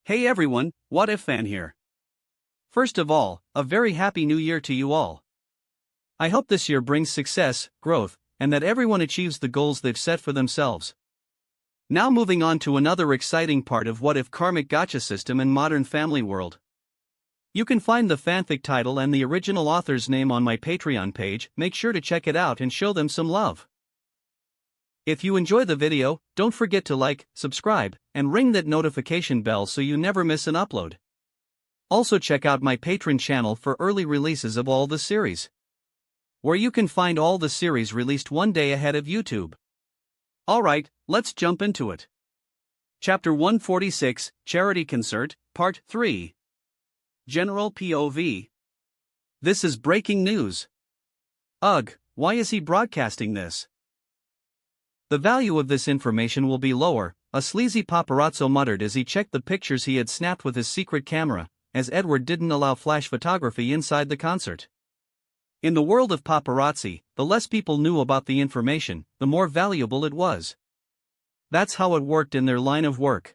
Hey everyone, What If Fan here. First of all, a very happy new year to you all. I hope this year brings success, growth, and that everyone achieves the goals they've set for themselves. Now moving on to another exciting part of What If Karmic Gacha system in Modern Family World. You can find the fanfic title and the original author's name on my Patreon page. Make sure to check it out and show them some love. If you enjoy the video, don't forget to like, subscribe, and ring that notification bell so you never miss an upload. Also check out my Patreon channel for early releases of all the series, where you can find all the series released one day ahead of YouTube. Alright, let's jump into it. Chapter 146, Charity Concert, Part 3. General POV. This is breaking news. Ugh, why is he broadcasting this? The value of this information will be lower, a sleazy paparazzo muttered as he checked the pictures he had snapped with his secret camera, as Edward didn't allow flash photography inside the concert. In the world of paparazzi, the less people knew about the information, the more valuable it was. That's how it worked in their line of work.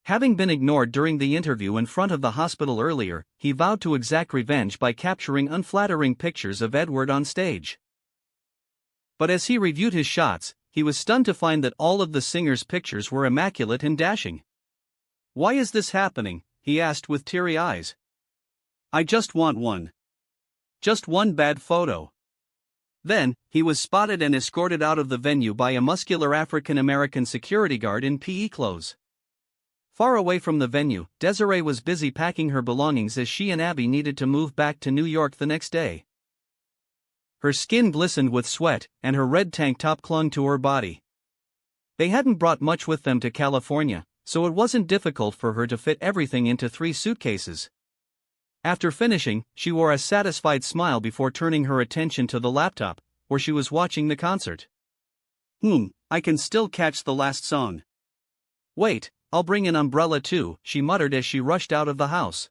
Having been ignored during the interview in front of the hospital earlier, he vowed to exact revenge by capturing unflattering pictures of Edward on stage. But as he reviewed his shots, he was stunned to find that all of the singer's pictures were immaculate and dashing. "Why is this happening?" he asked with teary eyes. "I just want one. Just one bad photo." Then, he was spotted and escorted out of the venue by a muscular African-American security guard in PE clothes. Far away from the venue, Desiree was busy packing her belongings as she and Abby needed to move back to New York the next day. Her skin glistened with sweat, and her red tank top clung to her body. They hadn't brought much with them to California, so it wasn't difficult for her to fit everything into 3 suitcases. After finishing, she wore a satisfied smile before turning her attention to the laptop, where she was watching the concert. I can still catch the last song. Wait, I'll bring an umbrella too, she muttered as she rushed out of the house.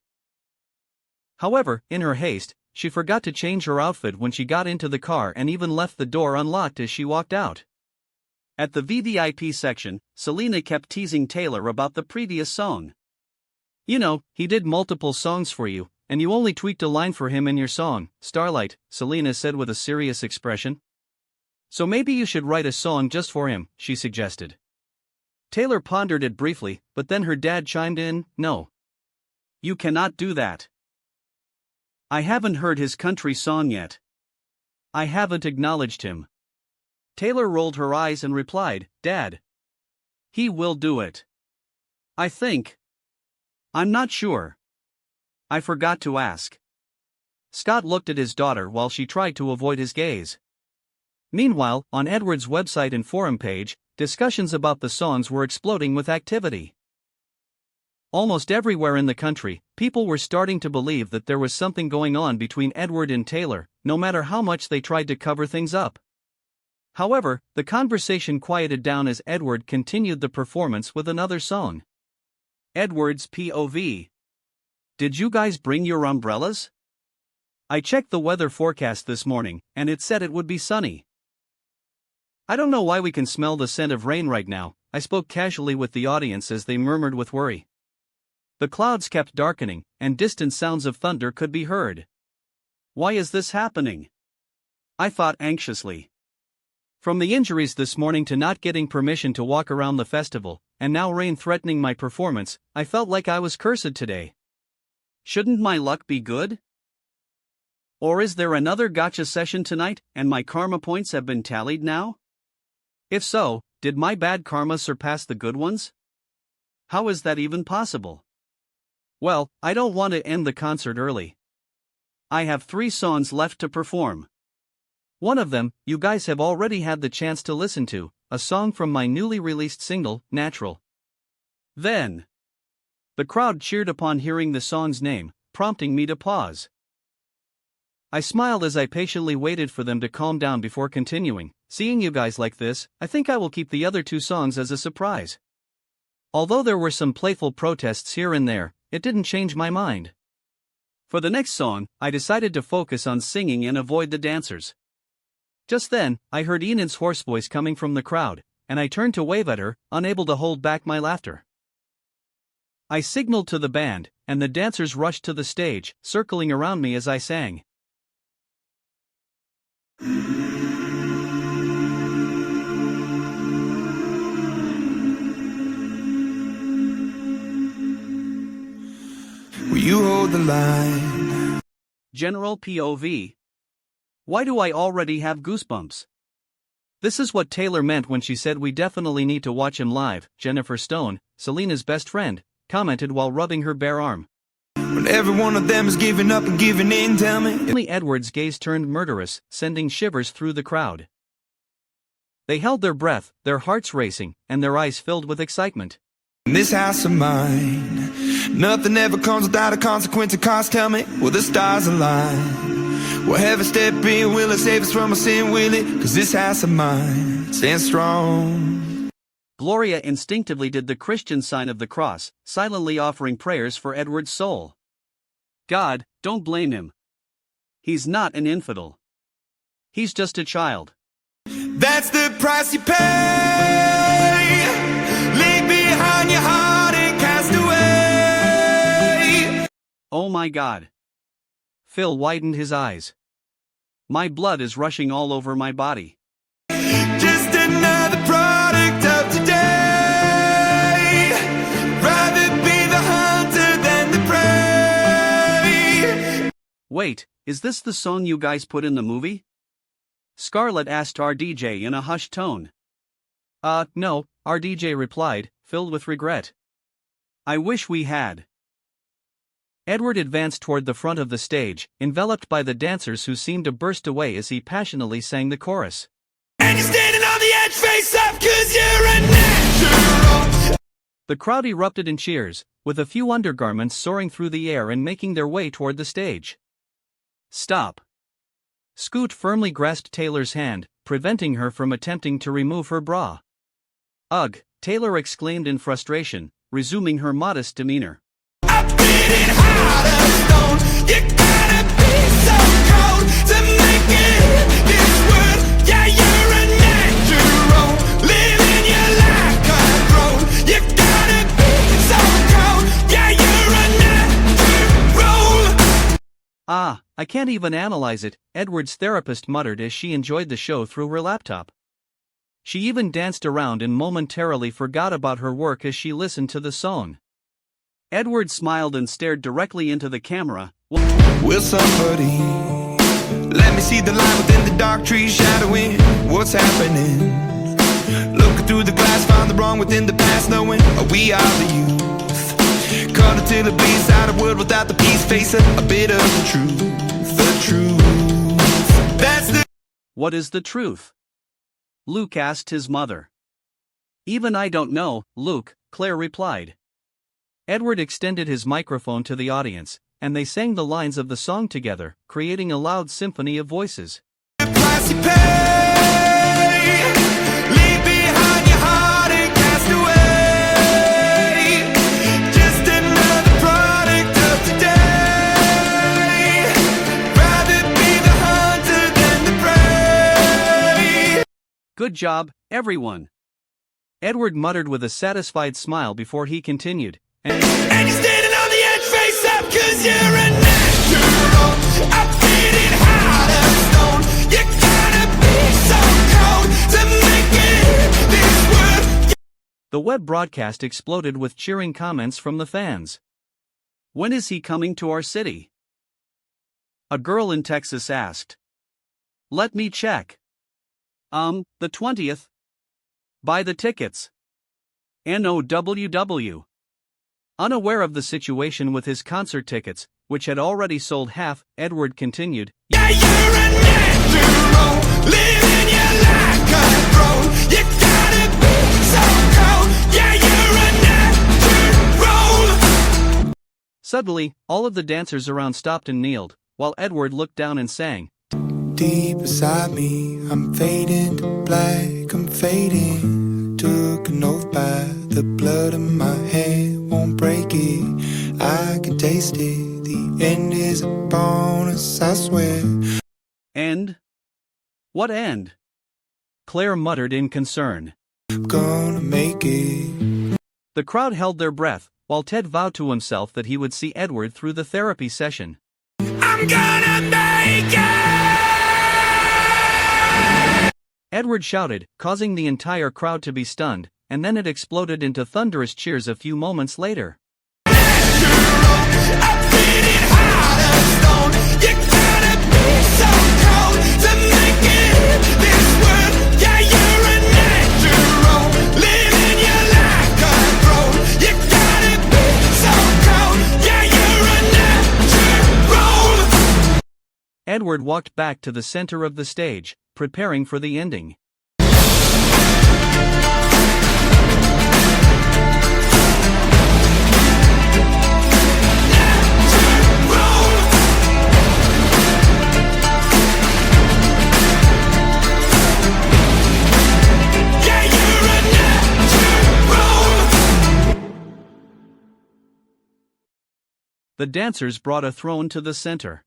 However, in her haste, she forgot to change her outfit when she got into the car and even left the door unlocked as she walked out. At the VVIP section, Selena kept teasing Taylor about the previous song. "You know, he did multiple songs for you, and you only tweaked a line for him in your song, Starlight," Selena said with a serious expression. "So maybe you should write a song just for him," she suggested. Taylor pondered it briefly, but then her dad chimed in, "No. You cannot do that. I haven't heard his country song yet. I haven't acknowledged him." Taylor rolled her eyes and replied, "Dad. He will do it. I think. I'm not sure. I forgot to ask." Scott looked at his daughter while she tried to avoid his gaze. Meanwhile, on Edward's website and forum page, discussions about the songs were exploding with activity. Almost everywhere in the country, people were starting to believe that there was something going on between Edward and Taylor, no matter how much they tried to cover things up. However, the conversation quieted down as Edward continued the performance with another song. Edward's POV. "Did you guys bring your umbrellas? I checked the weather forecast this morning, and it said it would be sunny. I don't know why we can smell the scent of rain right now," I spoke casually with the audience as they murmured with worry. The clouds kept darkening, and distant sounds of thunder could be heard. "Why is this happening?" I thought anxiously. From the injuries this morning to not getting permission to walk around the festival, and now rain threatening my performance, I felt like I was cursed today. Shouldn't my luck be good? Or is there another gacha session tonight, and my karma points have been tallied now? If so, did my bad karma surpass the good ones? How is that even possible? Well, I don't want to end the concert early. I have 3 songs left to perform. One of them, you guys have already had the chance to listen to, a song from my newly released single, Natural. Then, the crowd cheered upon hearing the song's name, prompting me to pause. I smiled as I patiently waited for them to calm down before continuing. "Seeing you guys like this, I think I will keep the other 2 songs as a surprise." Although there were some playful protests here and there, it didn't change my mind. For the next song, I decided to focus on singing and avoid the dancers. Just then, I heard Enid's hoarse voice coming from the crowd, and I turned to wave at her, unable to hold back my laughter. I signaled to the band, and the dancers rushed to the stage, circling around me as I sang. Will you hold the line? General POV. Why do I already have goosebumps? This is what Taylor meant when she said we definitely need to watch him live. Jennifer Stone, Selena's best friend, commented while rubbing her bare arm. When every one of them is giving up and giving in, tell me. Suddenly Edward's gaze turned murderous, sending shivers through the crowd. They held their breath, their hearts racing, and their eyes filled with excitement. In this house of mine, nothing ever comes without a consequence of cost. Tell me, will the stars align? Will heaven step in? Will it save us from our sin? Will it? Cause this house of mine stands strong. Gloria instinctively did the Christian sign of the cross, silently offering prayers for Edward's soul. God, don't blame him. He's not an infidel. He's just a child. That's the price you pay. Leave behind your heart and cast away. Oh my God. Phil widened his eyes. My blood is rushing all over my body. Just another product of today. Rather be the hunter than the prey. Wait, is this the song you guys put in the movie? Scarlett asked our DJ in a hushed tone. No, our DJ replied, filled with regret. I wish we had. Edward advanced toward the front of the stage, enveloped by the dancers who seemed to burst away as he passionately sang the chorus. And you're standing on the edge, face up, 'cause you're a natural. The crowd erupted in cheers, with a few undergarments soaring through the air and making their way toward the stage. Stop. Scoot firmly grasped Taylor's hand, preventing her from attempting to remove her bra. Ugh, Taylor exclaimed in frustration, resuming her modest demeanor. You gotta be so cold to make it in this world. Yeah, you're a natural, living your life control. You gotta be so cold. Yeah, you're a natural. I can't even analyze it, Edward's therapist muttered as she enjoyed the show through her laptop. She even danced around and momentarily forgot about her work as she listened to the song. Edward smiled and stared directly into the camera. Will somebody let me see the light within the dark trees shadowing what's happening? Looking through the glass, find the wrong within the past, knowing we are the youth. Cut until it bleeds out of world without the peace, facing a bit of the truth. The truth. That's the. What is the truth? Luke asked his mother. Even I don't know, Luke, Claire replied. Edward extended his microphone to the audience, and they sang the lines of the song together, creating a loud symphony of voices. The price you pay. Leave behind your heart and cast away. Just another product of today. Rather be the hunter than the prey. Good job, everyone. Edward muttered with a satisfied smile before he continued. And you're standing on the edge, face up, 'cause you're a natural. I'm feeling hot as stone. You gotta be so cold to make it in this world. The web broadcast exploded with cheering comments from the fans. When is he coming to our city? A girl in Texas asked. Let me check. The 20th. Buy the tickets. NOWW. Unaware of the situation with his concert tickets, which had already sold half, Edward continued. Yeah, you're a natural, living your life control. You gotta be so cold. Yeah, you're a natural. Suddenly, all of the dancers around stopped and kneeled, while Edward looked down and sang. Deep inside me, I'm fading to black, I'm fading. Took an oath by the blood in my hand, won't break it. I can taste it. The end is a bonus, I swear. End? What end? Claire muttered in concern. I'm gonna make it. The crowd held their breath, while Ted vowed to himself that he would see Edward through the therapy session. I'm gonna make it! Edward shouted, causing the entire crowd to be stunned, and then it exploded into thunderous cheers a few moments later. Edward walked back to the center of the stage, preparing for the ending. The dancers brought a throne to the center.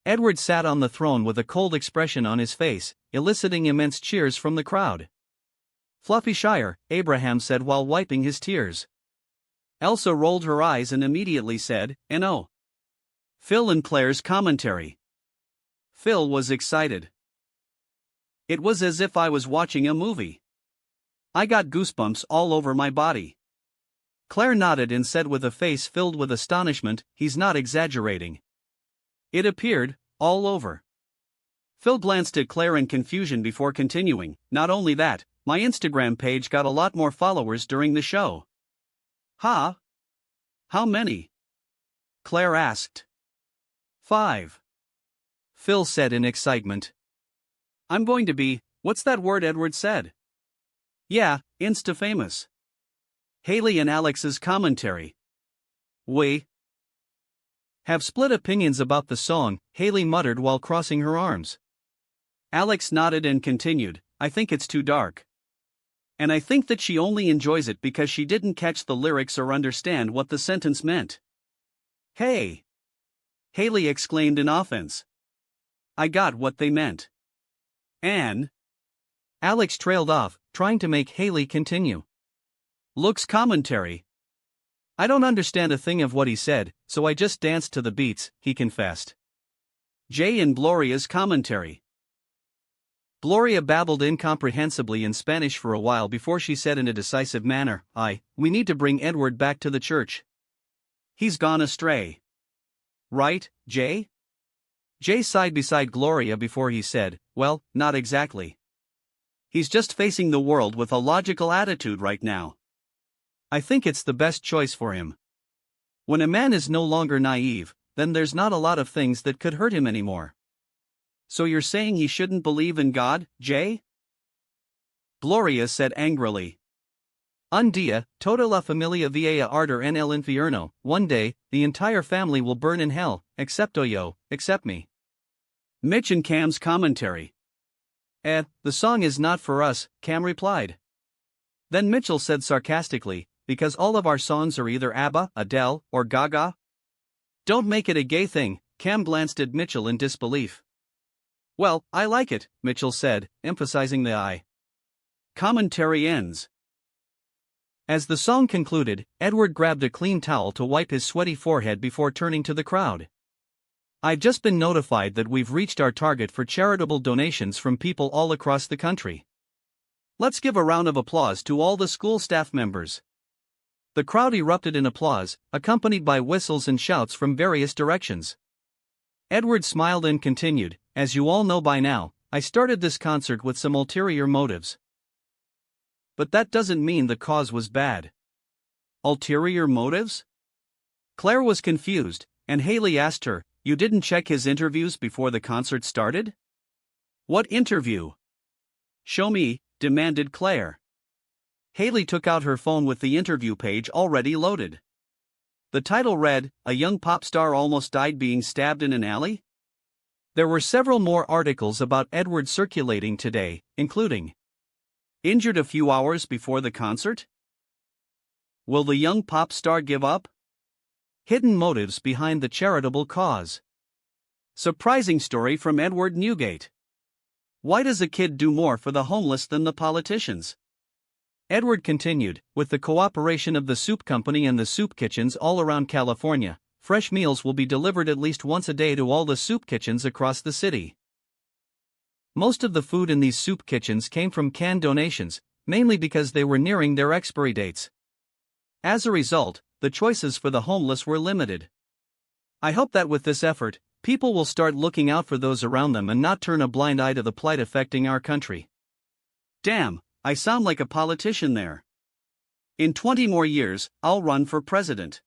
Edward sat on the throne with a cold expression on his face, eliciting immense cheers from the crowd. "Fluffy Shire," Abraham said while wiping his tears. Elsa rolled her eyes and immediately said, "No." Phil and Claire's commentary. Phil was excited. "It was as if I was watching a movie. I got goosebumps all over my body." Claire nodded and said with a face filled with astonishment, "He's not exaggerating. It appeared, all over." Phil glanced at Claire in confusion before continuing, "Not only that, my Instagram page got a lot more followers during the show." "Huh? How many?" Claire asked. 5. Phil said in excitement. "I'm going to be, what's that word Edward said? Yeah, Insta-famous." Haley and Alex's commentary. "We have split opinions about the song," Haley muttered while crossing her arms. Alex nodded and continued, "I think it's too dark. And I think that she only enjoys it because she didn't catch the lyrics or understand what the sentence meant." "Hey!" Haley exclaimed in offense. "I got what they meant." "And?" Alex trailed off, trying to make Haley continue. Luke's commentary. "I don't understand a thing of what he said, so I just danced to the beats," he confessed. Jay and Gloria's commentary. Gloria babbled incomprehensibly in Spanish for a while before she said in a decisive manner, We need to bring Edward back to the church. He's gone astray. Right, Jay?" Jay sighed beside Gloria before he said, "Well, not exactly. He's just facing the world with a logical attitude right now. I think it's the best choice for him. When a man is no longer naive, then there's not a lot of things that could hurt him anymore." "So you're saying he shouldn't believe in God, Jay?" Gloria said angrily. "Un dia, toda la familia va a arder en el infierno. One day, the entire family will burn in hell, excepto yo, except me." Mitch and Cam's commentary. The song is not for us," Cam replied. Then Mitchell said sarcastically, "Because all of our songs are either ABBA, Adele, or Gaga?" "Don't make it a gay thing," Cam glanced at Mitchell in disbelief. "Well, I like it," Mitchell said, emphasizing the I. Commentary ends. As the song concluded, Edward grabbed a clean towel to wipe his sweaty forehead before turning to the crowd. "I've just been notified that we've reached our target for charitable donations from people all across the country. Let's give a round of applause to all the school staff members." The crowd erupted in applause, accompanied by whistles and shouts from various directions. Edward smiled and continued, "As you all know by now, I started this concert with some ulterior motives. But that doesn't mean the cause was bad." "Ulterior motives?" Claire was confused, and Haley asked her, "You didn't check his interviews before the concert started?" "What interview?" "Show me," demanded Claire. Haley took out her phone with the interview page already loaded. The title read, "A young pop star almost died being stabbed in an alley?" There were several more articles about Edward circulating today, including, "Injured a few hours before the concert? Will the young pop star give up? Hidden motives behind the charitable cause. Surprising story from Edward Newgate. Why does a kid do more for the homeless than the politicians? Edward continued, with the cooperation of the soup company and the soup kitchens all around California, fresh meals will be delivered at least once a day to all the soup kitchens across the city. Most of the food in these soup kitchens came from canned donations, mainly because they were nearing their expiry dates. As a result, the choices for the homeless were limited. I hope that with this effort, people will start looking out for those around them and not turn a blind eye to the plight affecting our country. Damn, I sound like a politician there. In 20 more years, I'll run for president.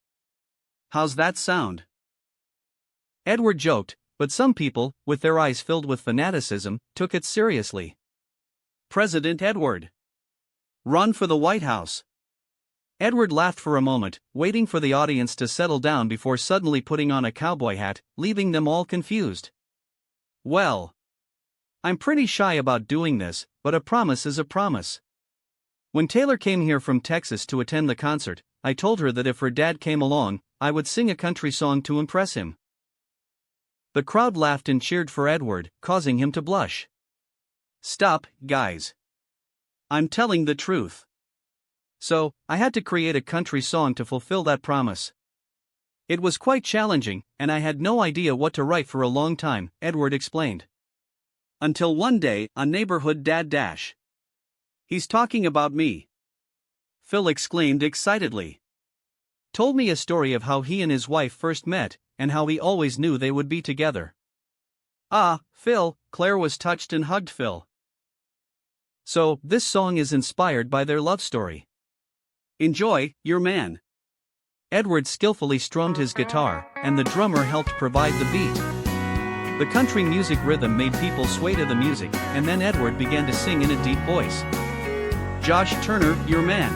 How's that sound? Edward joked, but some people, with their eyes filled with fanaticism, took it seriously. President Edward. Run for the White House. Edward laughed for a moment, waiting for the audience to settle down before suddenly putting on a cowboy hat, leaving them all confused. Well, I'm pretty shy about doing this, but a promise is a promise. When Taylor came here from Texas to attend the concert, I told her that if her dad came along, I would sing a country song to impress him. The crowd laughed and cheered for Edward, causing him to blush. Stop, guys. I'm telling the truth. So, I had to create a country song to fulfill that promise. It was quite challenging, and I had no idea what to write for a long time, Edward explained. Until one day, a neighborhood dad dash. He's talking about me. Phil exclaimed excitedly. Told me a story of how he and his wife first met, and how he always knew they would be together. Ah, Phil, Claire was touched and hugged Phil. So, this song is inspired by their love story. Enjoy, your man. Edward skillfully strummed his guitar, and the drummer helped provide the beat. The country music rhythm made people sway to the music, and then Edward began to sing in a deep voice. Josh Turner, your man.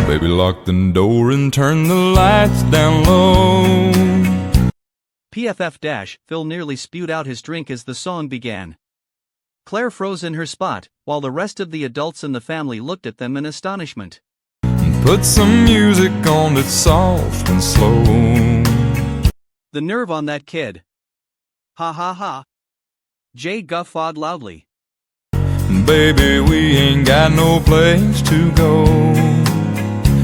Baby, lock the door and turn the lights down low. PFF Phil nearly spewed out his drink as the song began. Claire froze in her spot, while the rest of the adults in the family looked at them in astonishment. Put some music on that's soft and slow. The nerve on that kid. Ha ha ha. Jay guffawed loudly. Baby, we ain't got no place to go.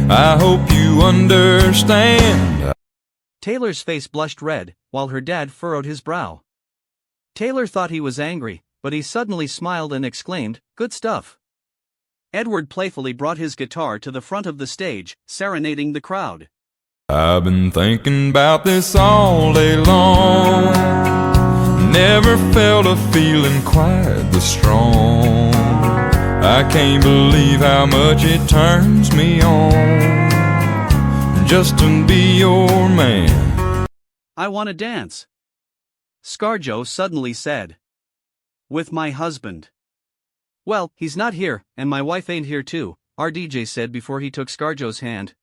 I hope you understand. Taylor's face blushed red, while her dad furrowed his brow. Taylor thought he was angry, but he suddenly smiled and exclaimed, "Good stuff." Edward playfully brought his guitar to the front of the stage, serenading the crowd. I've been thinking about this all day long. Never felt a feeling quite this strong. I can't believe how much it turns me on just to be your man. I want to dance, Scarjo suddenly said. With my husband. Well, he's not here, and my wife ain't here too, our DJ said before he took Scarjo's hand.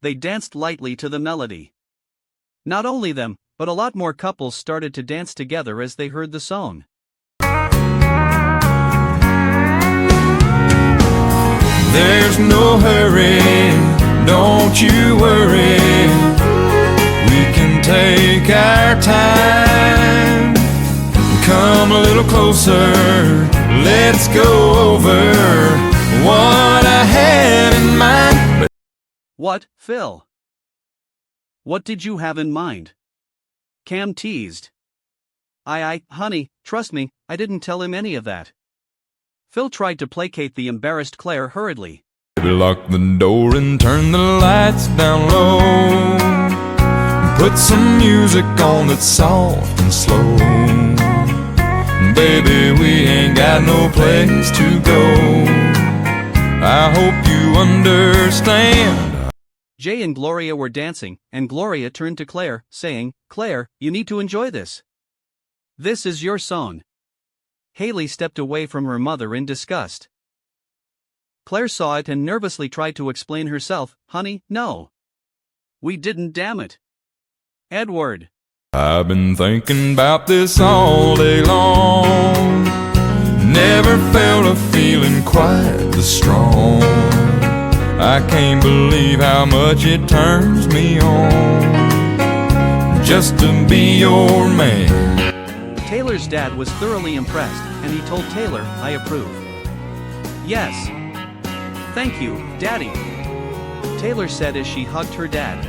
They danced lightly to the melody. Not only them, but a lot more couples started to dance together as they heard the song. There's no hurry, don't you worry. We can take our time. Come a little closer, let's go over what I had in mind. What, Phil? What did you have in mind? Cam teased. Honey, trust me, I didn't tell him any of that. Phil tried to placate the embarrassed Claire hurriedly. Baby, lock the door and turn the lights down low. Put some music on that's soft and slow. Baby, we ain't got no place to go. I hope you understand. Jay and Gloria were dancing, and Gloria turned to Claire, saying, "Claire, you need to enjoy this. This is your song." Haley stepped away from her mother in disgust. Claire saw it and nervously tried to explain herself. "Honey, no. We didn't, damn it. Edward." I've been thinking about this all day long. Never felt a feeling quite this strong. I can't believe how much it turns me on just to be your man. Taylor's dad was thoroughly impressed, and he told Taylor, "I approve." "Yes. Thank you, Daddy," Taylor said as she hugged her dad.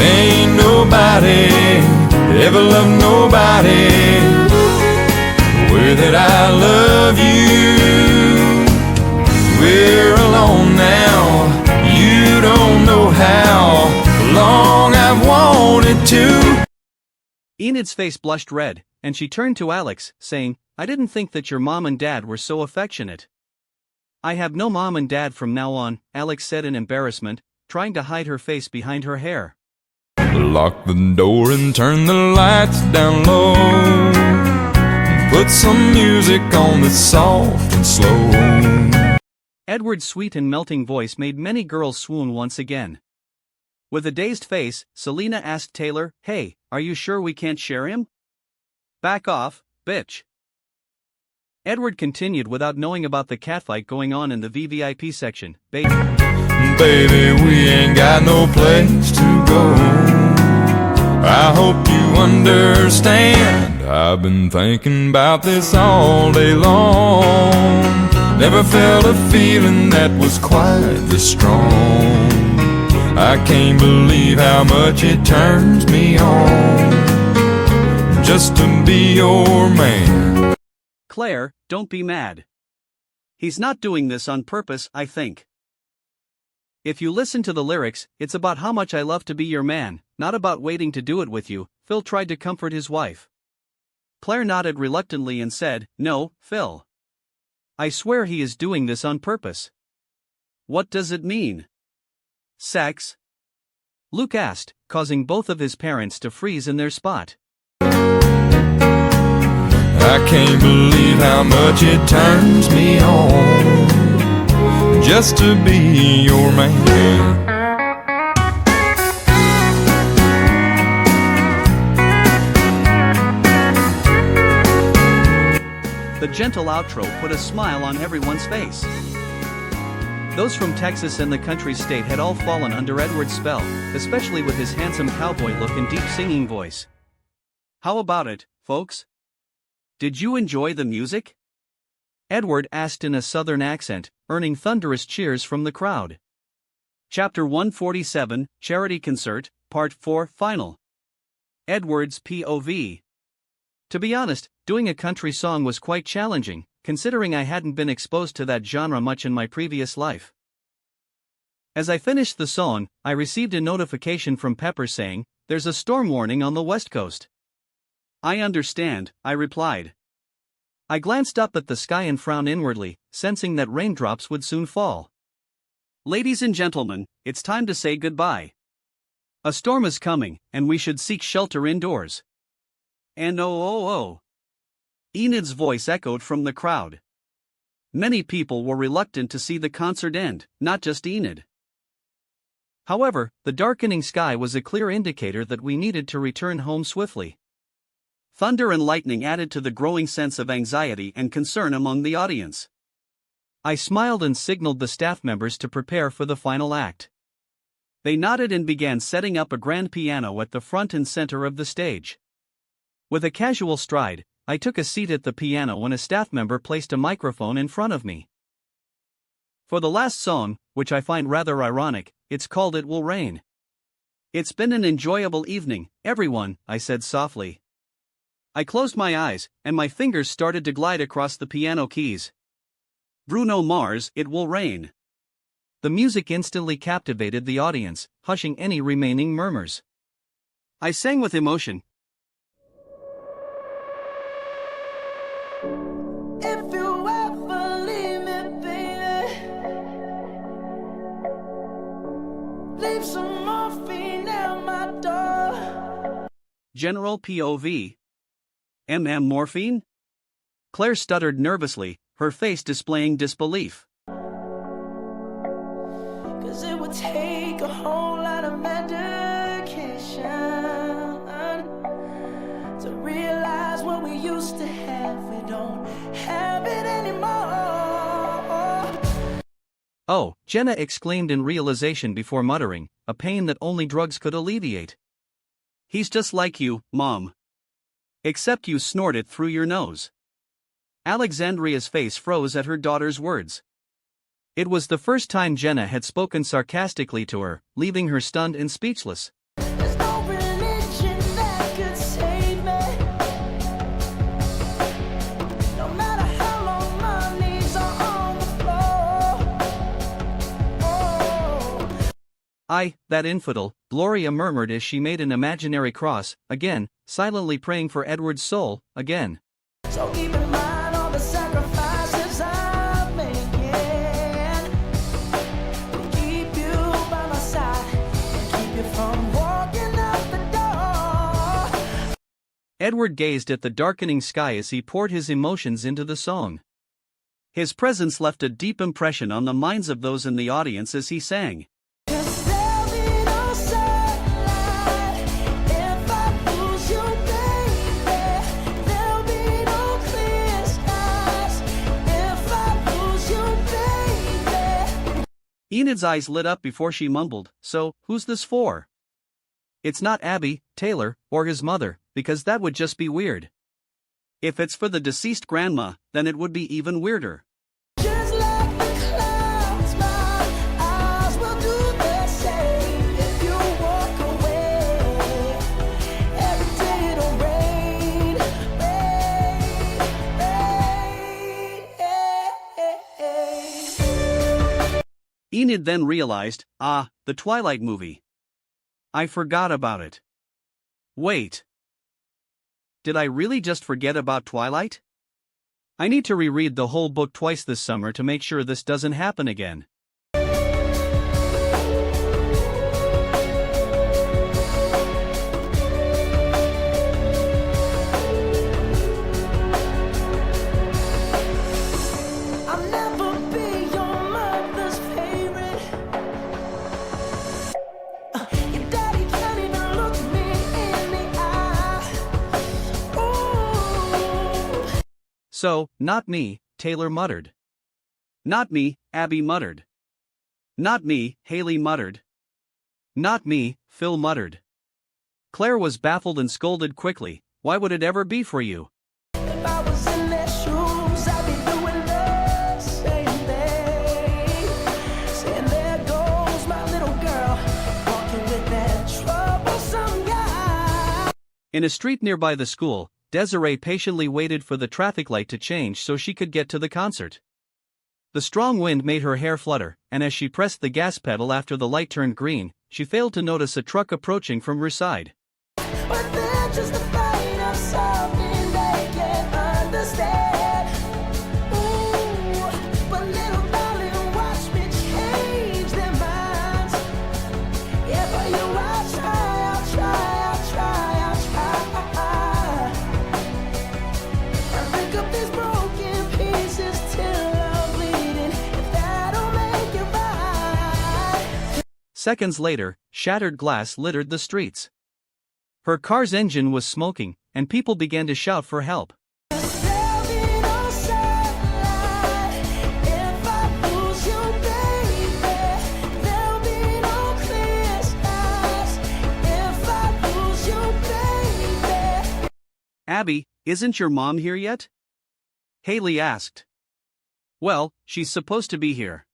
Ain't nobody ever loved nobody the way that I love you. We're alone now, you don't know how long I've wanted to. Enid's face blushed red, and she turned to Alex, saying, "I didn't think that your mom and dad were so affectionate." "I have no mom and dad from now on," Alex said in embarrassment, trying to hide her face behind her hair. Lock the door and turn the lights down low. Put some music on that's soft and slow. Edward's sweet and melting voice made many girls swoon once again. With a dazed face, Selena asked Taylor, "Hey, are you sure we can't share him?" "Back off, bitch." Edward continued without knowing about the catfight going on in the VVIP section. Baby, we ain't got no place to go. I hope you understand. I've been thinking about this all day long. Never felt a feeling that was quite this strong. I can't believe how much it turns me on just to be your man. "Claire, don't be mad. He's not doing this on purpose, I think. If you listen to the lyrics, it's about how much I love to be your man, not about waiting to do it with you," Phil tried to comfort his wife. Claire nodded reluctantly and said, "No, Phil. I swear he is doing this on purpose." "What does it mean?" "Sex?" Luke asked, causing both of his parents to freeze in their spot. I can't believe how much it turns me on just to be your man. The gentle outro put a smile on everyone's face. Those from Texas and the country state had all fallen under Edward's spell, especially with his handsome cowboy look and deep singing voice. How about it, folks? Did you enjoy the music? Edward asked in a southern accent, earning thunderous cheers from the crowd. Chapter 147, Charity Concert, Part 4, Final. Edward's POV. To be honest, doing a country song was quite challenging, considering I hadn't been exposed to that genre much in my previous life. As I finished the song, I received a notification from Pepper saying, "There's a storm warning on the West Coast." "I understand," I replied. I glanced up at the sky and frowned inwardly, sensing that raindrops would soon fall. Ladies and gentlemen, it's time to say goodbye. A storm is coming, and we should seek shelter indoors. And oh. Enid's voice echoed from the crowd. Many people were reluctant to see the concert end, not just Enid. However, the darkening sky was a clear indicator that we needed to return home swiftly. Thunder and lightning added to the growing sense of anxiety and concern among the audience. I smiled and signaled the staff members to prepare for the final act. They nodded and began setting up a grand piano at the front and center of the stage. With a casual stride, I took a seat at the piano when a staff member placed a microphone in front of me. For the last song, which I find rather ironic, it's called "It Will Rain." "It's been an enjoyable evening, everyone," I said softly. I closed my eyes, and my fingers started to glide across the piano keys. Bruno Mars' "It Will Rain." The music instantly captivated the audience, hushing any remaining murmurs. I sang with emotion. If you ever leave me, baby, leave some morphine at my door. General POV. Morphine? Claire stuttered nervously, her face displaying disbelief. Cause it would take a whole lot of medication to realize what we used to have. We don't have it anymore. Oh, Jenna exclaimed in realization before muttering, a pain that only drugs could alleviate. He's just like you, Mom. Except you snort it through your nose. Alexandria's face froze at her daughter's words. It was the first time Jenna had spoken sarcastically to her, leaving her stunned and speechless. There's no religion that could save me. No matter how long my knees are on the floor. Oh. That infidel, Gloria murmured as she made an imaginary cross, again, silently praying for Edward's soul, again. So keep in mind all the sacrifices I'm making to keep you by my side and keep you from walking out the door. Edward gazed at the darkening sky as he poured his emotions into the song. His presence left a deep impression on the minds of those in the audience as he sang. 'Cause there'll be no sunlight if I lose you, baby. There'll be no clear skies if I lose you, baby. Enid's eyes lit up before she mumbled, "So, who's this for?" "It's not Abby, Taylor, or his mother, because that would just be weird. If it's for the deceased grandma, then it would be even weirder." Just like the clouds, my eyes will do the same if you walk away. Every day it'll rain, rain. Enid then realized, the Twilight movie. I forgot about it. Wait. Did I really just forget about Twilight? I need to reread the whole book twice this summer to make sure this doesn't happen again. I'll never be your mother's favorite. Your daddy can't even look me in the eye. Ooh. So, not me, Taylor muttered. Not me, Abby muttered. Not me, Haley muttered. Not me, Phil muttered. Claire was baffled and scolded quickly, "Why would it ever be for you?" If I was in their shoes, I'd be doing the same thing. Saying there goes my little girl, walking with that troublesome guy. In a street nearby the school, Desiree patiently waited for the traffic light to change so she could get to the concert. The strong wind made her hair flutter, and as she pressed the gas pedal after the light turned green, she failed to notice a truck approaching from her side. But they're just afraid of something they can't understand. Ooh, but little darling, watch me change their minds. Yeah, for you I'll try. And pick up these broken pieces till I'm bleeding. If that'll make it right. Seconds later, shattered glass littered the streets. Her car's engine was smoking, and people began to shout for help. There'll be no sunlight if I lose you, baby. There'll be no clear skies if I lose you, baby. "Abby, isn't your mom here yet?" Haley asked. "Well, she's supposed to be here.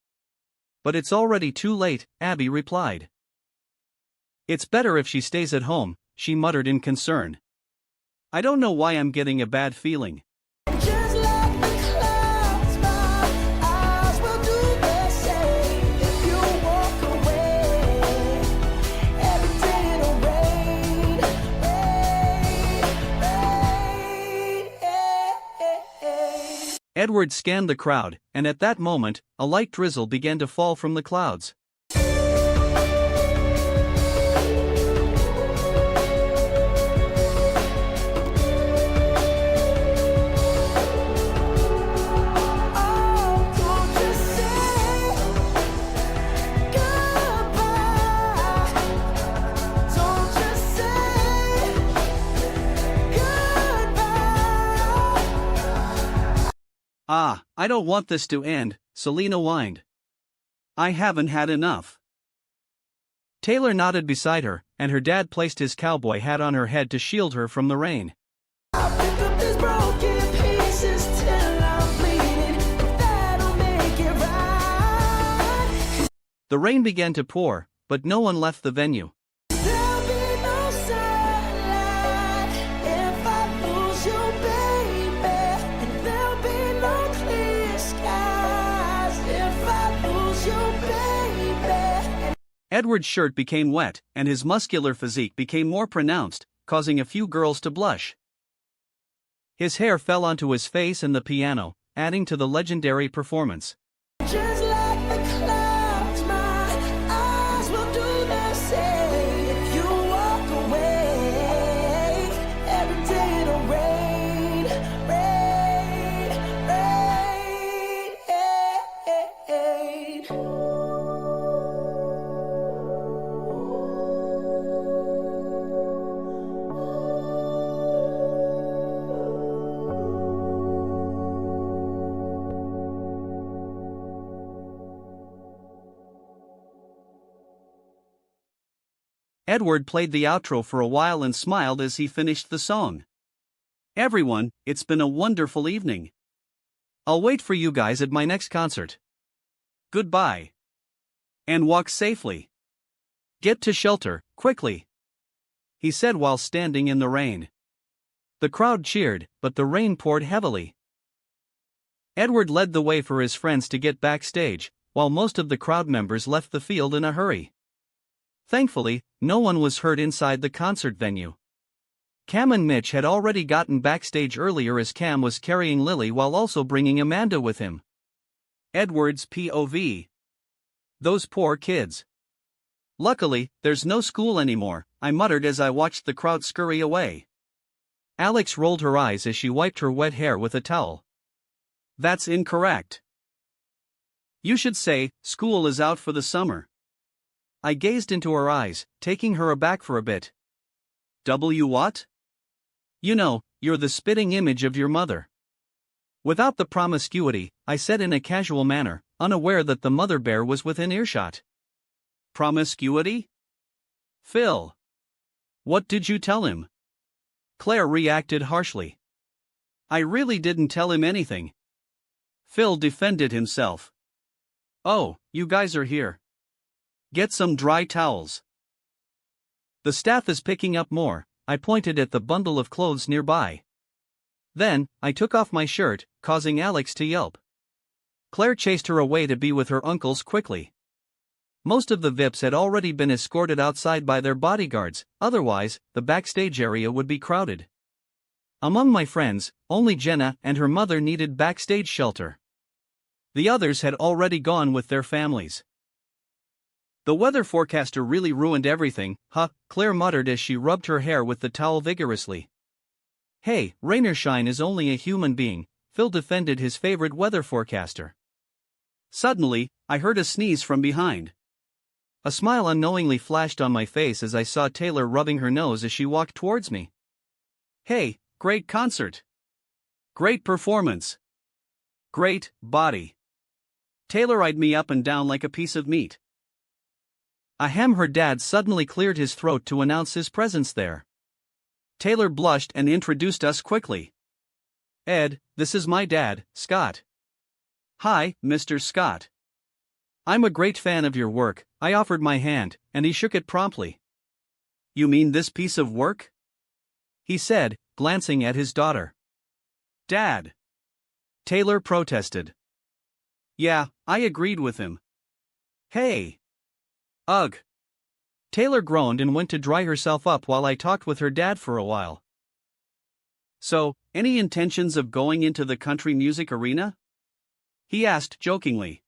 But it's already too late," Abby replied. "It's better if she stays at home," she muttered in concern. "I don't know why I'm getting a bad feeling." Just like the clouds, my eyes will do the same if you walk away. Every day it'll rain, rain. Edward scanned the crowd, and at that moment, a light drizzle began to fall from the clouds. Oh, don't you say goodbye. Don't you say goodbye. I don't want this to end, Selena whined. I haven't had enough. Taylor nodded beside her, and her dad placed his cowboy hat on her head to shield her from the rain. I'll pick up these broken pieces till I'm bleeding. That'll make it right. The rain began to pour, but no one left the venue. There'll be no sunlight if I lose you, baby. And there'll be no clear skies if I lose you, baby. Edward's shirt became wet, and his muscular physique became more pronounced, causing a few girls to blush. His hair fell onto his face and the piano, adding to the legendary performance. Just like the clouds, my eyes will do the same. If you walk away, every day it'll rain, rain, rain. Edward played the outro for a while and smiled as he finished the song. Everyone, it's been a wonderful evening. I'll wait for you guys at my next concert. Goodbye. And walk safely. Get to shelter, quickly, he said while standing in the rain. The crowd cheered, but the rain poured heavily. Edward led the way for his friends to get backstage, while most of the crowd members left the field in a hurry. Thankfully, no one was hurt inside the concert venue. Cam and Mitch had already gotten backstage earlier as Cam was carrying Lily while also bringing Amanda with him. Edward's POV. Those poor kids. Luckily, there's no school anymore, I muttered as I watched the crowd scurry away. Alex rolled her eyes as she wiped her wet hair with a towel. That's incorrect. You should say, school is out for the summer. I gazed into her eyes, taking her aback for a bit. What? You know, you're the spitting image of your mother. Without the promiscuity, I said in a casual manner, unaware that the mother bear was within earshot. Promiscuity? Phil. What did you tell him? Claire reacted harshly. I really didn't tell him anything. Phil defended himself. Oh, you guys are here. Get some dry towels. The staff is picking up more, I pointed at the bundle of clothes nearby. Then, I took off my shirt, causing Alex to yelp. Claire chased her away to be with her uncles quickly. Most of the VIPs had already been escorted outside by their bodyguards, otherwise, the backstage area would be crowded. Among my friends, only Jenna and her mother needed backstage shelter. The others had already gone with their families. The weather forecaster really ruined everything, huh? Claire muttered as she rubbed her hair with the towel vigorously. Hey, rain or shine is only a human being, Phil defended his favorite weather forecaster. Suddenly, I heard a sneeze from behind. A smile unknowingly flashed on my face as I saw Taylor rubbing her nose as she walked towards me. Hey, great concert. Great performance. Great body. Taylor eyed me up and down like a piece of meat. Ahem, her dad suddenly cleared his throat to announce his presence there. Taylor blushed and introduced us quickly. Ed, this is my dad, Scott. Hi, Mr. Scott. I'm a great fan of your work, I offered my hand, and he shook it promptly. You mean this piece of work? He said, glancing at his daughter. Dad. Taylor protested. Yeah, I agreed with him. Hey. Ugh. Taylor groaned and went to dry herself up while I talked with her dad for a while. So, any intentions of going into the country music arena? He asked jokingly.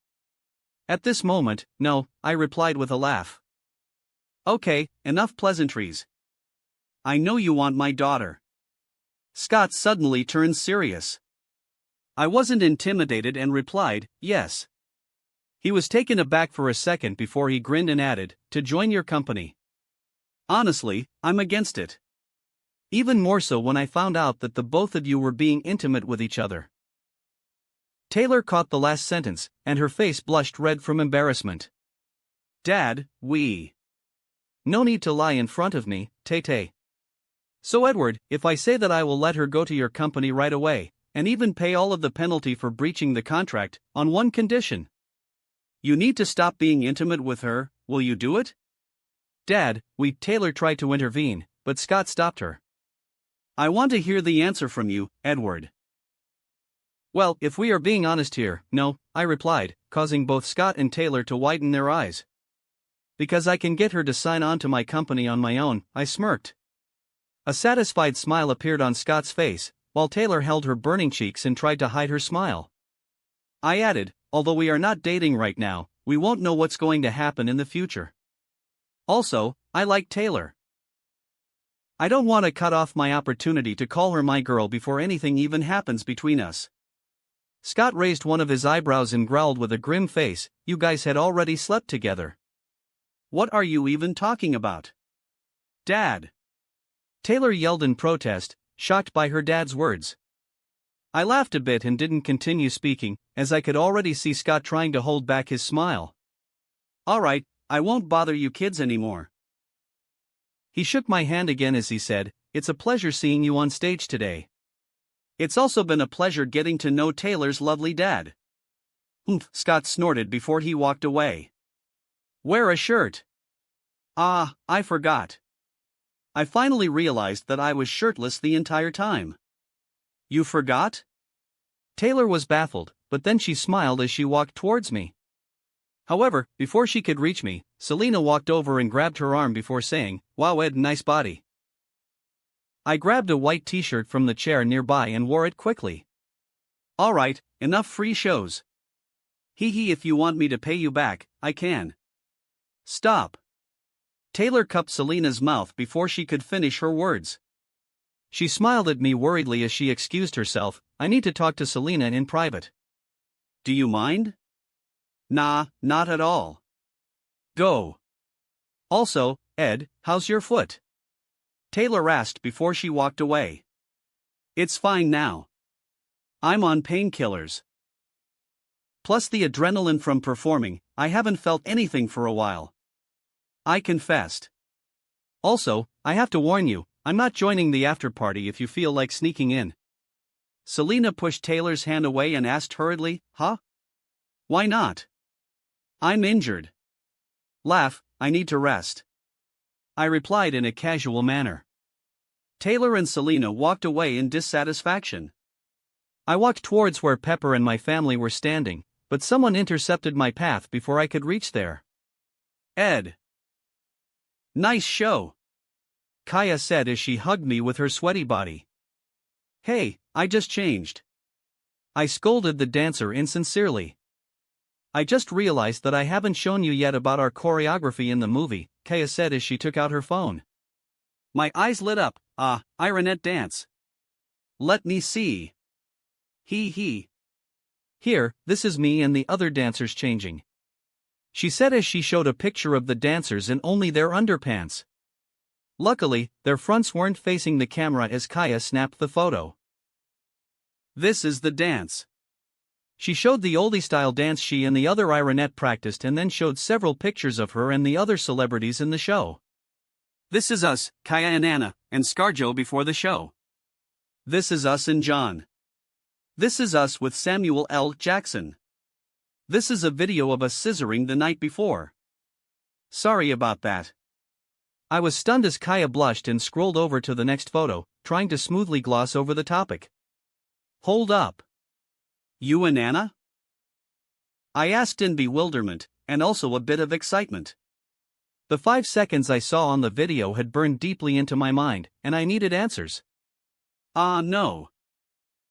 At this moment, no, I replied with a laugh. Okay, enough pleasantries. I know you want my daughter. Scott suddenly turned serious. I wasn't intimidated and replied, yes. He was taken aback for a second before he grinned and added, to join your company. Honestly, I'm against it. Even more so when I found out that the both of you were being intimate with each other. Taylor caught the last sentence, and her face blushed red from embarrassment. Dad, No need to lie in front of me, Tay-Tay. So Edward, if I say that I will let her go to your company right away, and even pay all of the penalty for breaching the contract, on one condition. You need to stop being intimate with her, will you do it? Dad, Taylor tried to intervene, but Scott stopped her. I want to hear the answer from you, Edward. Well, if we are being honest here, no, I replied, causing both Scott and Taylor to widen their eyes. Because I can get her to sign on to my company on my own, I smirked. A satisfied smile appeared on Scott's face, while Taylor held her burning cheeks and tried to hide her smile. I added, although we are not dating right now, we won't know what's going to happen in the future. Also, I like Taylor. I don't want to cut off my opportunity to call her my girl before anything even happens between us. Scott raised one of his eyebrows and growled with a grim face, you guys had already slept together. What are you even talking about? Dad! Taylor yelled in protest, shocked by her dad's words. I laughed a bit and didn't continue speaking, as I could already see Scott trying to hold back his smile. Alright, I won't bother you kids anymore. He shook my hand again as he said, it's a pleasure seeing you on stage today. It's also been a pleasure getting to know Taylor's lovely dad. Humph, Scott snorted before he walked away. Wear a shirt. Ah, I forgot. I finally realized that I was shirtless the entire time. You forgot? Taylor was baffled, but then she smiled as she walked towards me. However, before she could reach me, Selena walked over and grabbed her arm before saying, wow Ed, nice body. I grabbed a white t-shirt from the chair nearby and wore it quickly. Alright, enough free shows. Hee if you want me to pay you back, I can. Stop. Taylor cupped Selena's mouth before she could finish her words. She smiled at me worriedly as she excused herself, I need to talk to Selena in private. Do you mind? Nah, not at all. Go. Also, Ed, how's your foot? Taylor asked before she walked away. It's fine now. I'm on painkillers. Plus the adrenaline from performing, I haven't felt anything for a while. I confessed. Also, I have to warn you, I'm not joining the after party if you feel like sneaking in. Selena pushed Taylor's hand away and asked hurriedly, huh? Why not? I'm injured. Laugh, I need to rest. I replied in a casual manner. Taylor and Selena walked away in dissatisfaction. I walked towards where Pepper and my family were standing, but someone intercepted my path before I could reach there. Ed. Nice show. Kaya said as she hugged me with her sweaty body. Hey, I just changed. I scolded the dancer insincerely. I just realized that I haven't shown you yet about our choreography in the movie, Kaya said as she took out her phone. My eyes lit up, Ironette dance. Let me see. Hee. Here, this is me and the other dancers changing. She said as she showed a picture of the dancers in only their underpants. Luckily, their fronts weren't facing the camera as Kaya snapped the photo. This is the dance. She showed the oldie-style dance she and the other Ironette practiced and then showed several pictures of her and the other celebrities in the show. This is us, Kaya and Anna, and Scarjo before the show. This is us and John. This is us with Samuel L. Jackson. This is a video of us scissoring the night before. Sorry about that. I was stunned as Kaya blushed and scrolled over to the next photo, trying to smoothly gloss over the topic. Hold up. You and Anna? I asked in bewilderment, and also a bit of excitement. The 5 seconds I saw on the video had burned deeply into my mind, and I needed answers. No.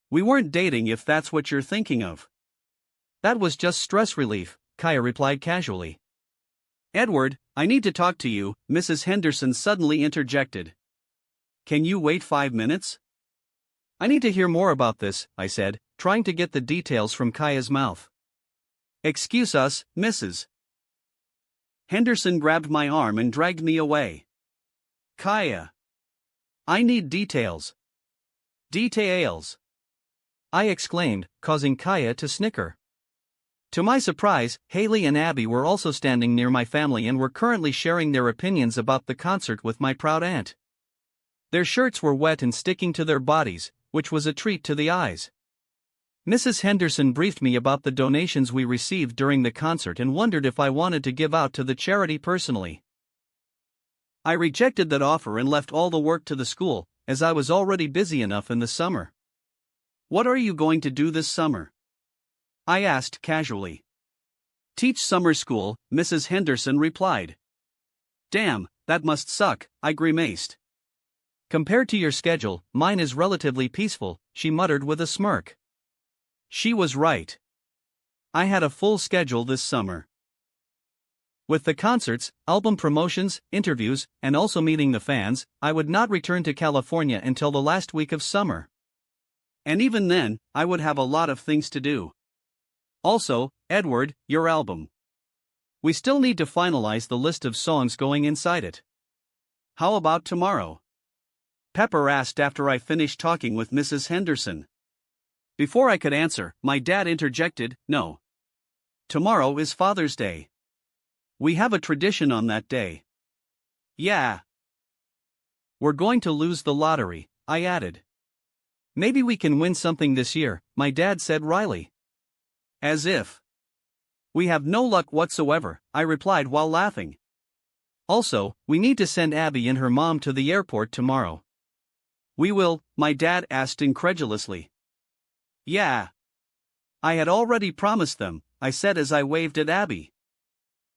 We weren't dating if that's what you're thinking of. That was just stress relief, Kaya replied casually. Edward, I need to talk to you, Mrs. Henderson suddenly interjected. Can you wait 5 minutes? I need to hear more about this, I said, trying to get the details from Kaya's mouth. Excuse us, Mrs. Henderson grabbed my arm and dragged me away. Kaya. I need details. Details. I exclaimed, causing Kaya to snicker. To my surprise, Haley and Abby were also standing near my family and were currently sharing their opinions about the concert with my proud aunt. Their shirts were wet and sticking to their bodies, which was a treat to the eyes. Mrs. Henderson briefed me about the donations we received during the concert and wondered if I wanted to give out to the charity personally. I rejected that offer and left all the work to the school, as I was already busy enough in the summer. What are you going to do this summer? I asked casually. Teach summer school, Mrs. Henderson replied. Damn, that must suck, I grimaced. Compared to your schedule, mine is relatively peaceful, she muttered with a smirk. She was right. I had a full schedule this summer. With the concerts, album promotions, interviews, and also meeting the fans, I would not return to California until the last week of summer. And even then, I would have a lot of things to do. Also, Edward, your album. We still need to finalize the list of songs going inside it. How about tomorrow? Pepper asked after I finished talking with Mrs. Henderson. Before I could answer, my dad interjected, no. Tomorrow is Father's Day. We have a tradition on that day. Yeah. We're going to lose the lottery, I added. Maybe we can win something this year, my dad said wryly. As if. We have no luck whatsoever, I replied while laughing. Also, we need to send Abby and her mom to the airport tomorrow. We will, my dad asked incredulously. Yeah. I had already promised them, I said as I waved at Abby.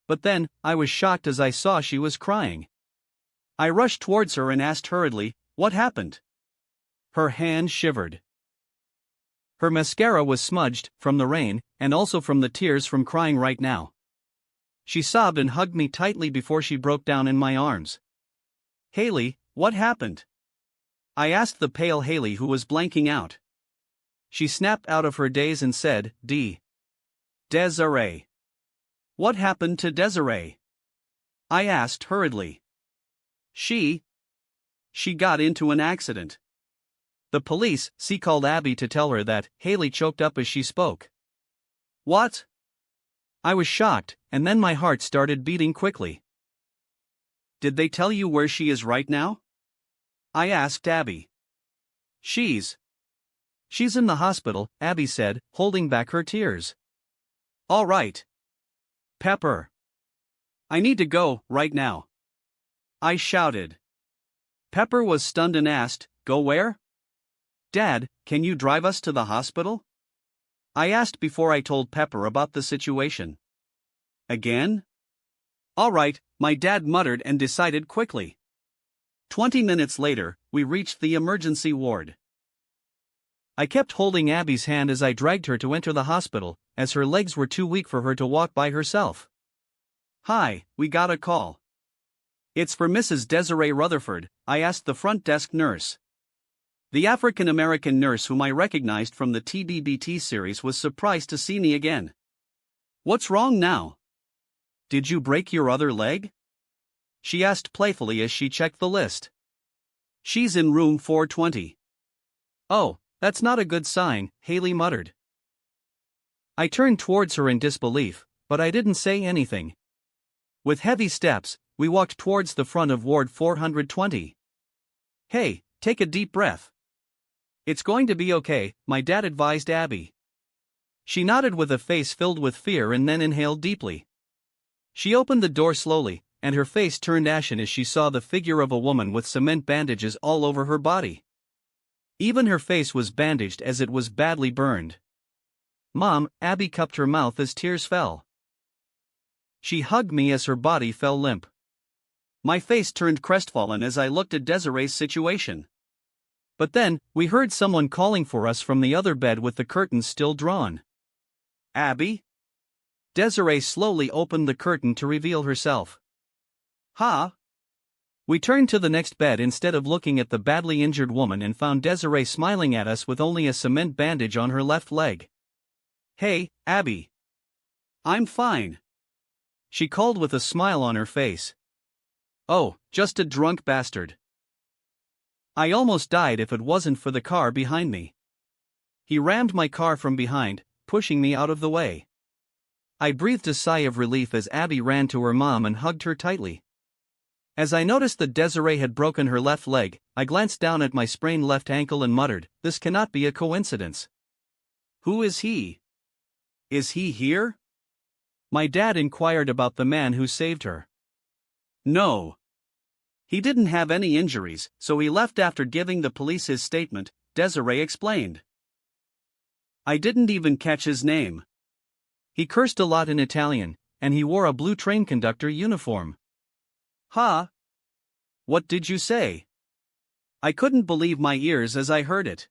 But then, I was shocked as I saw she was crying. I rushed towards her and asked hurriedly, what happened? Her hand shivered. Her mascara was smudged, from the rain, and also from the tears from crying right now. She sobbed and hugged me tightly before she broke down in my arms. Haley, what happened? I asked the pale Haley who was blanking out. She snapped out of her daze and said, Desiree. What happened to Desiree? I asked hurriedly. She got into an accident. The police called Abby to tell her that. Haley choked up as she spoke. What? I was shocked, and then my heart started beating quickly. Did they tell you where she is right now? I asked Abby. She's in the hospital, Abby said, holding back her tears. All right. Pepper. I need to go, right now. I shouted. Pepper was stunned and asked, go where? Dad, can you drive us to the hospital? I asked before I told Pepper about the situation. Again? All right, my dad muttered and decided quickly. 20 minutes later, we reached the emergency ward. I kept holding Abby's hand as I dragged her to enter the hospital, as her legs were too weak for her to walk by herself. Hi, we got a call. It's for Mrs. Desiree Rutherford, I asked the front desk nurse. The African-American nurse whom I recognized from the TBBT series was surprised to see me again. What's wrong now? Did you break your other leg? She asked playfully as she checked the list. She's in room 420. Oh, that's not a good sign, Haley muttered. I turned towards her in disbelief, but I didn't say anything. With heavy steps, we walked towards the front of Ward 420. Hey, take a deep breath. It's going to be okay, my dad advised Abby. She nodded with a face filled with fear and then inhaled deeply. She opened the door slowly, and her face turned ashen as she saw the figure of a woman with cement bandages all over her body. Even her face was bandaged as it was badly burned. Mom, Abby cupped her mouth as tears fell. She hugged me as her body fell limp. My face turned crestfallen as I looked at Desiree's situation. But then, we heard someone calling for us from the other bed with the curtains still drawn. Abby? Desiree slowly opened the curtain to reveal herself. Huh? We turned to the next bed instead of looking at the badly injured woman and found Desiree smiling at us with only a cement bandage on her left leg. Hey, Abby. I'm fine. She called with a smile on her face. Oh, just a drunk bastard. I almost died if it wasn't for the car behind me. He rammed my car from behind, pushing me out of the way. I breathed a sigh of relief as Abby ran to her mom and hugged her tightly. As I noticed that Desiree had broken her left leg, I glanced down at my sprained left ankle and muttered, "This cannot be a coincidence. Who is he? Is he here?" My dad inquired about the man who saved her. "No. He didn't have any injuries, so he left after giving the police his statement," Desiree explained. I didn't even catch his name. He cursed a lot in Italian, and he wore a blue train conductor uniform. "Huh? What did you say?" I couldn't believe my ears as I heard it.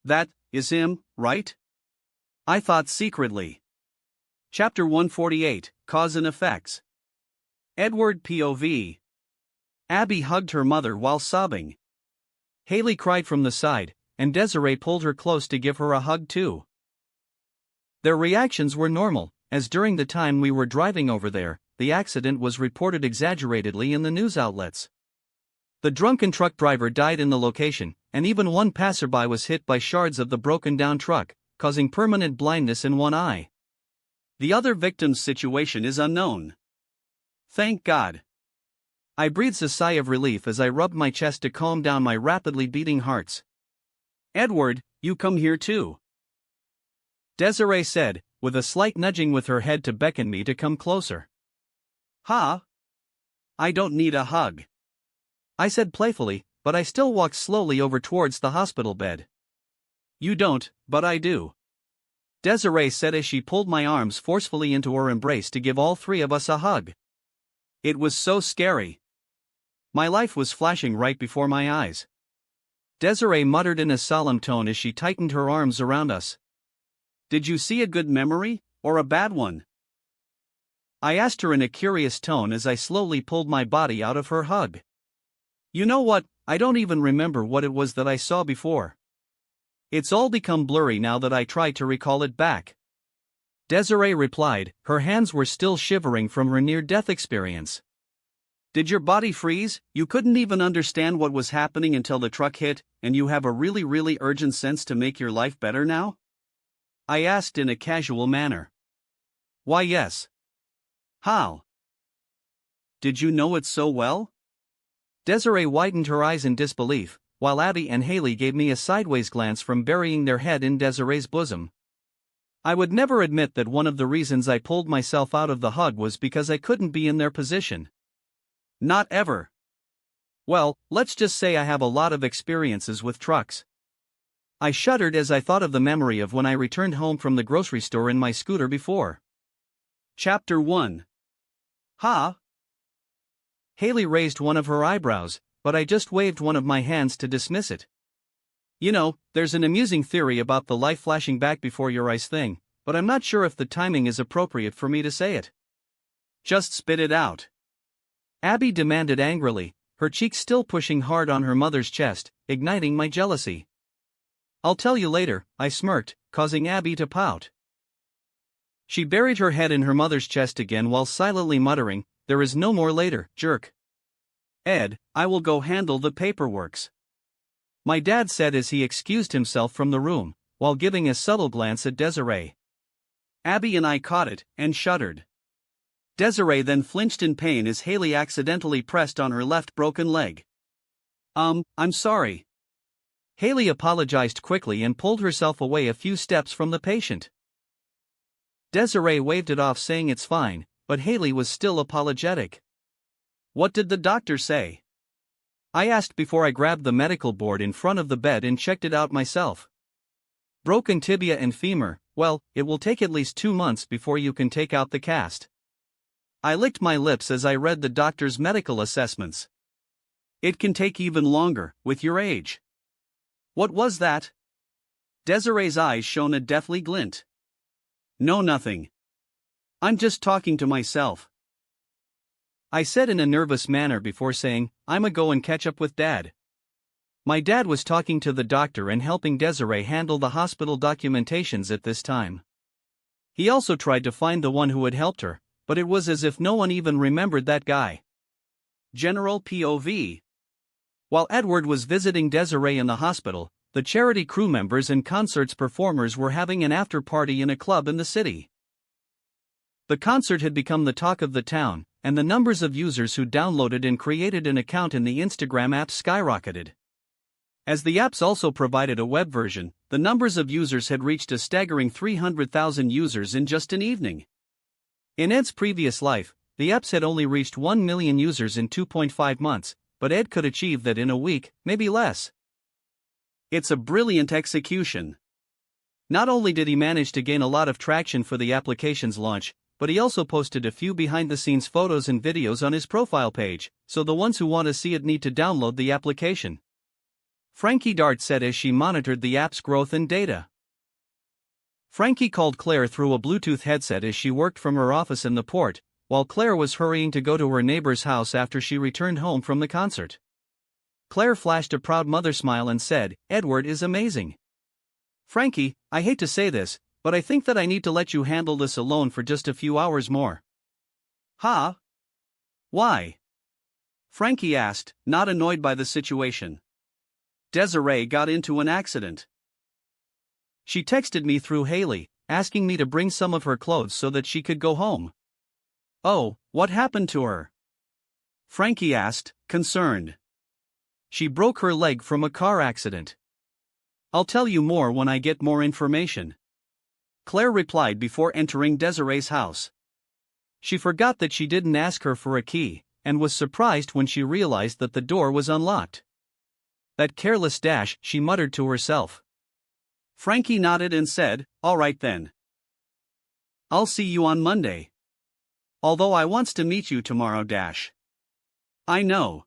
"That is him, right?" I thought secretly. Chapter 148, Cause and Effects. Edward POV. Abby hugged her mother while sobbing. Haley cried from the side, and Desiree pulled her close to give her a hug too. Their reactions were normal, as during the time we were driving over there, the accident was reported exaggeratedly in the news outlets. The drunken truck driver died in the location, and even one passerby was hit by shards of the broken-down truck, causing permanent blindness in one eye. The other victim's situation is unknown. Thank God. I breathed a sigh of relief as I rubbed my chest to calm down my rapidly beating hearts. "Edward, you come here too," Desiree said, with a slight nudging with her head to beckon me to come closer. "Huh? I don't need a hug," I said playfully, but I still walked slowly over towards the hospital bed. "You don't, but I do," Desiree said as she pulled my arms forcefully into her embrace to give all three of us a hug. It was so scary. My life was flashing right before my eyes. Desiree muttered in a solemn tone as she tightened her arms around us. "Did you see a good memory, or a bad one?" I asked her in a curious tone as I slowly pulled my body out of her hug. "You know what, I don't even remember what it was that I saw before. It's all become blurry now that I try to recall it back," Desiree replied, her hands were still shivering from her near-death experience. "Did your body freeze? You couldn't even understand what was happening until the truck hit, and you have a really urgent sense to make your life better now?" I asked in a casual manner. "Why yes." "How? Did you know it so well?" Desiree widened her eyes in disbelief, while Abby and Haley gave me a sideways glance from burying their head in Desiree's bosom. I would never admit that one of the reasons I pulled myself out of the hug was because I couldn't be in their position. Not ever. Well, let's just say I have a lot of experiences with trucks. I shuddered as I thought of the memory of when I returned home from the grocery store in my scooter before. Chapter 1. Huh? Haley raised one of her eyebrows, but I just waved one of my hands to dismiss it. You know, there's an amusing theory about the life flashing back before your eyes thing, but I'm not sure if the timing is appropriate for me to say it. Just spit it out, Abby demanded angrily, her cheeks still pushing hard on her mother's chest, igniting my jealousy. "I'll tell you later," I smirked, causing Abby to pout. She buried her head in her mother's chest again while silently muttering, "There is no more later, jerk." "Ed, I will go handle the paperworks," my dad said as he excused himself from the room, while giving a subtle glance at Desiree. Abby and I caught it, and shuddered. Desiree then flinched in pain as Haley accidentally pressed on her left broken leg. I'm sorry." Haley apologized quickly and pulled herself away a few steps from the patient. Desiree waved it off saying it's fine, but Haley was still apologetic. "What did the doctor say?" I asked before I grabbed the medical board in front of the bed and checked it out myself. "Broken tibia and femur. Well, it will take at least 2 months before you can take out the cast." I licked my lips as I read the doctor's medical assessments. "It can take even longer, with your age." "What was that?" Desiree's eyes shone a deathly glint. "No, nothing. I'm just talking to myself," I said in a nervous manner before saying, "I'ma go and catch up with Dad." My dad was talking to the doctor and helping Desiree handle the hospital documentations at this time. He also tried to find the one who had helped her, but it was as if no one even remembered that guy. General POV. While Edward was visiting Desiree in the hospital, the charity crew members and concerts performers were having an after-party in a club in the city. The concert had become the talk of the town, and the numbers of users who downloaded and created an account in the Instagram app skyrocketed. As the apps also provided a web version, the numbers of users had reached a staggering 300,000 users in just an evening. In Ed's previous life, the apps had only reached 1 million users in 2.5 months, but Ed could achieve that in a week, maybe less. It's a brilliant execution. Not only did he manage to gain a lot of traction for the application's launch, but he also posted a few behind-the-scenes photos and videos on his profile page, so the ones who want to see it need to download the application. Frankie Dart said as she monitored the app's growth and data. Frankie called Claire through a Bluetooth headset as she worked from her office in the port, while Claire was hurrying to go to her neighbor's house after she returned home from the concert. Claire flashed a proud mother smile and said, "Edward is amazing. Frankie, I hate to say this, but I think that I need to let you handle this alone for just a few hours more." "Huh? Why?" Frankie asked, not annoyed by the situation. "Desiree got into an accident. She texted me through Haley, asking me to bring some of her clothes so that she could go home." "Oh, what happened to her?" Frankie asked, concerned. "She broke her leg from a car accident. I'll tell you more when I get more information," Claire replied before entering Desiree's house. She forgot that she didn't ask her for a key, and was surprised when she realized that the door was unlocked. "That careless dash," she muttered to herself. Frankie nodded and said, "All right then. I'll see you on Monday. Although I wants to meet you tomorrow dash. I know.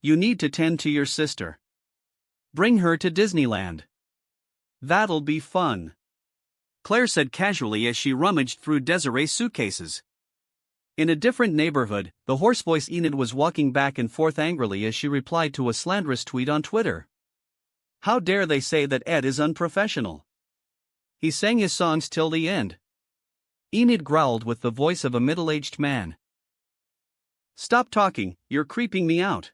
You need to tend to your sister. Bring her to Disneyland. That'll be fun," Claire said casually as she rummaged through Desiree's suitcases. In a different neighborhood, the hoarse-voiced Enid was walking back and forth angrily as she replied to a slanderous tweet on Twitter. "How dare they say that Ed is unprofessional? He sang his songs till the end." Enid growled with the voice of a middle-aged man. "Stop talking, you're creeping me out,"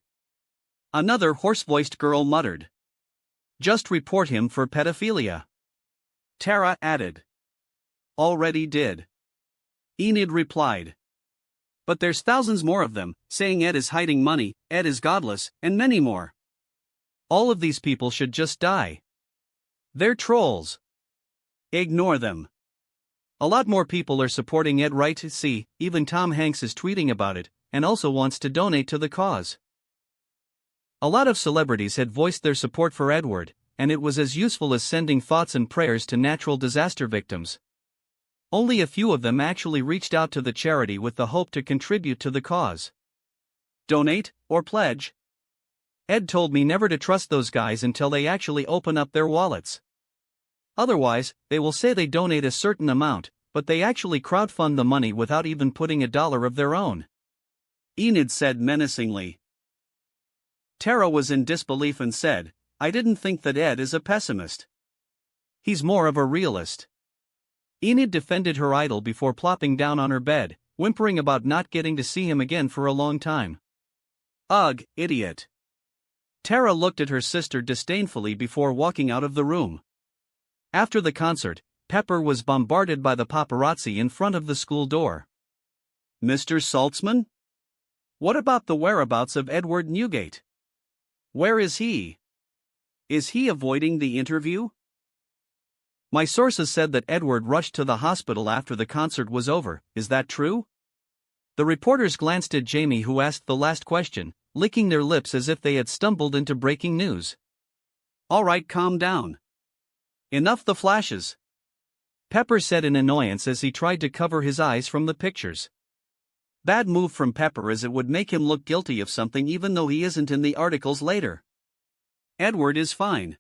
another hoarse-voiced girl muttered. "Just report him for pedophilia," Tara added. "Already did," Enid replied. "But there's thousands more of them, saying Ed is hiding money, Ed is godless, and many more. All of these people should just die. They're trolls. Ignore them. A lot more people are supporting Ed, right? See, even Tom Hanks is tweeting about it, and also wants to donate to the cause." A lot of celebrities had voiced their support for Edward, and it was as useful as sending thoughts and prayers to natural disaster victims. Only a few of them actually reached out to the charity with the hope to contribute to the cause. Donate, or pledge? Ed told me never to trust those guys until they actually open up their wallets. Otherwise, they will say they donate a certain amount, but they actually crowdfund the money without even putting a dollar of their own," Enid said menacingly. Tara was in disbelief and said, "I didn't think that Ed is a pessimist. He's more of a realist." Enid defended her idol before plopping down on her bed, whimpering about not getting to see him again for a long time. "Ugh, idiot." Tara looked at her sister disdainfully before walking out of the room. After the concert, Pepper was bombarded by the paparazzi in front of the school door. "Mr. Saltzman? What about the whereabouts of Edward Newgate? Where is he? Is he avoiding the interview?" "My sources said that Edward rushed to the hospital after the concert was over. Is that true?" The reporters glanced at Jamie, who asked the last question, licking their lips as if they had stumbled into breaking news. "All right, calm down. Enough the flashes," Pepper said in annoyance as he tried to cover his eyes from the pictures. Bad move from Pepper, as it would make him look guilty of something even though he isn't in the articles later. "Edward is fine.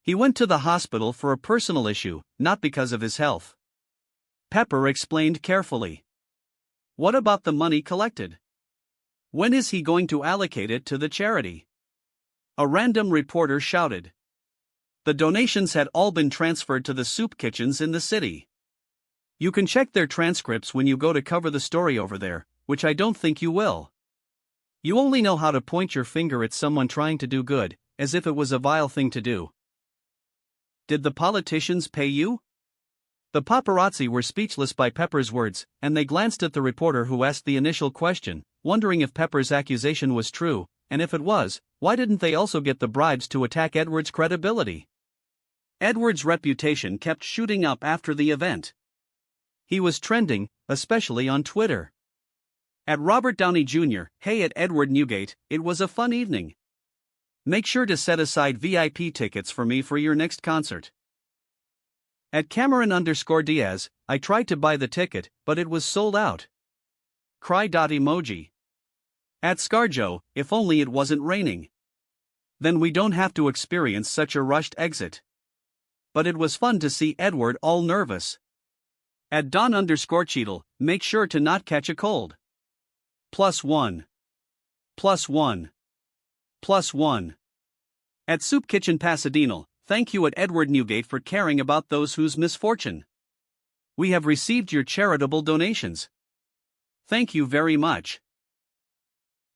He went to the hospital for a personal issue, not because of his health," Pepper explained carefully. "What about the money collected? When is he going to allocate it to the charity?" A random reporter shouted. The donations had all been transferred to the soup kitchens in the city. You can check their transcripts when you go to cover the story over there, which I don't think you will. You only know how to point your finger at someone trying to do good, as if it was a vile thing to do. Did the politicians pay you? The paparazzi were speechless by Pepper's words, and they glanced at the reporter who asked the initial question, wondering if Pepper's accusation was true, and if it was, why didn't they also get the bribes to attack Edward's credibility? Edward's reputation kept shooting up after the event. He was trending, especially on Twitter. At Robert Downey Jr., hey at Edward Newgate, it was a fun evening. Make sure to set aside VIP tickets for me for your next concert. At Cameron_Diaz, I tried to buy the ticket, but it was sold out. Cry emoji. At Scarjo, if only it wasn't raining. Then we don't have to experience such a rushed exit. But it was fun to see Edward all nervous. At Don_Cheadle, make sure to not catch a cold. +1. +1. +1. At Soup Kitchen Pasadena, thank you at Edward Newgate for caring about those whose misfortune. We have received your charitable donations. Thank you very much.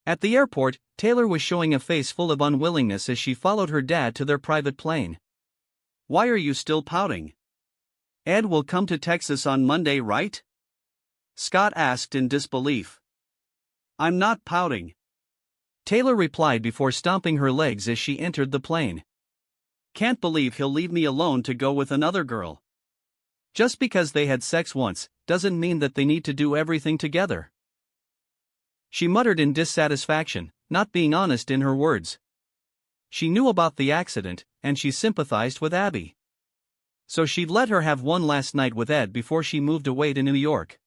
At the airport, Taylor was showing a face full of unwillingness as she followed her dad to their private plane. Why are you still pouting? Ed will come to Texas on Monday, right? Scott asked in disbelief. I'm not pouting. Taylor replied before stomping her legs as she entered the plane. Can't believe he'll leave me alone to go with another girl. Just because they had sex once, doesn't mean that they need to do everything together. She muttered in dissatisfaction, not being honest in her words. She knew about the accident, and she sympathized with Abby. So she'd let her have one last night with Ed before she moved away to New York.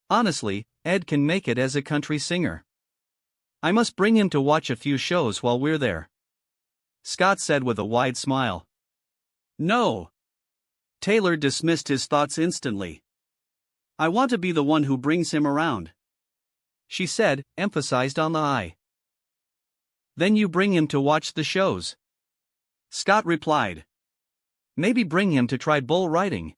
Honestly, Ed can make it as a country singer. I must bring him to watch a few shows while we're there. Scott said with a wide smile. No. Taylor dismissed his thoughts instantly. I want to be the one who brings him around. She said, emphasized on the I. Then you bring him to watch the shows. Scott replied. Maybe bring him to try bull riding.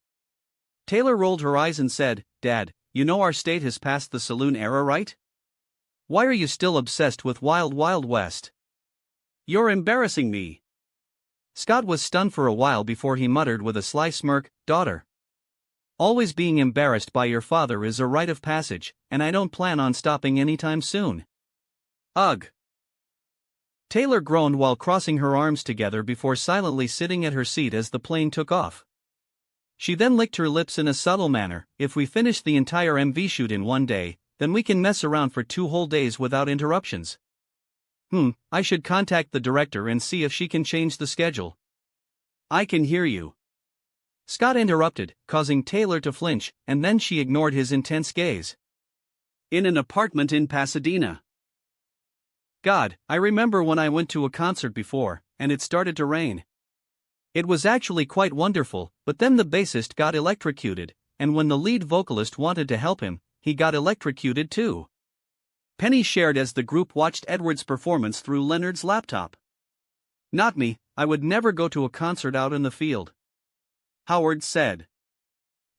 Taylor rolled her eyes and said, Dad, you know our state has passed the saloon era, right? Why are you still obsessed with Wild Wild West? You're embarrassing me. Scott was stunned for a while before he muttered with a sly smirk, Daughter. Always being embarrassed by your father is a rite of passage, and I don't plan on stopping anytime soon. Ugh. Taylor groaned while crossing her arms together before silently sitting at her seat as the plane took off. She then licked her lips in a subtle manner. If we finish the entire MV shoot in one day, then we can mess around for 2 whole days without interruptions. I should contact the director and see if she can change the schedule. I can hear you. Scott interrupted, causing Taylor to flinch, and then she ignored his intense gaze. In an apartment in Pasadena. God, I remember when I went to a concert before, and it started to rain. It was actually quite wonderful, but then the bassist got electrocuted, and when the lead vocalist wanted to help him, he got electrocuted too. Penny shared as the group watched Edward's performance through Leonard's laptop. Not me, I would never go to a concert out in the field. Howard said.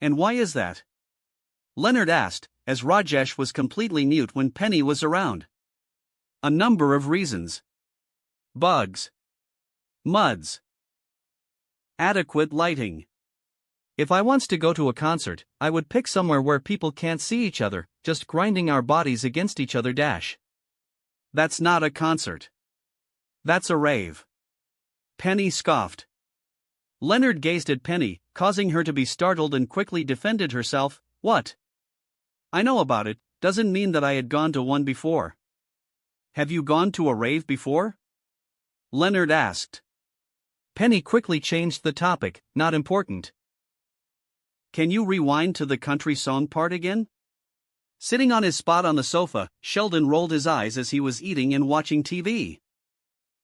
And why is that? Leonard asked, as Rajesh was completely mute when Penny was around. A number of reasons. Bugs. Muds. Adequate lighting. If I wants to go to a concert, I would pick somewhere where people can't see each other, just grinding our bodies against each other. That's not a concert. That's a rave. Penny scoffed. Leonard gazed at Penny, causing her to be startled and quickly defended herself. What? I know about it, doesn't mean that I had gone to one before. Have you gone to a rave before? Leonard asked. Penny quickly changed the topic, not important. Can you rewind to the country song part again? Sitting on his spot on the sofa, Sheldon rolled his eyes as he was eating and watching TV.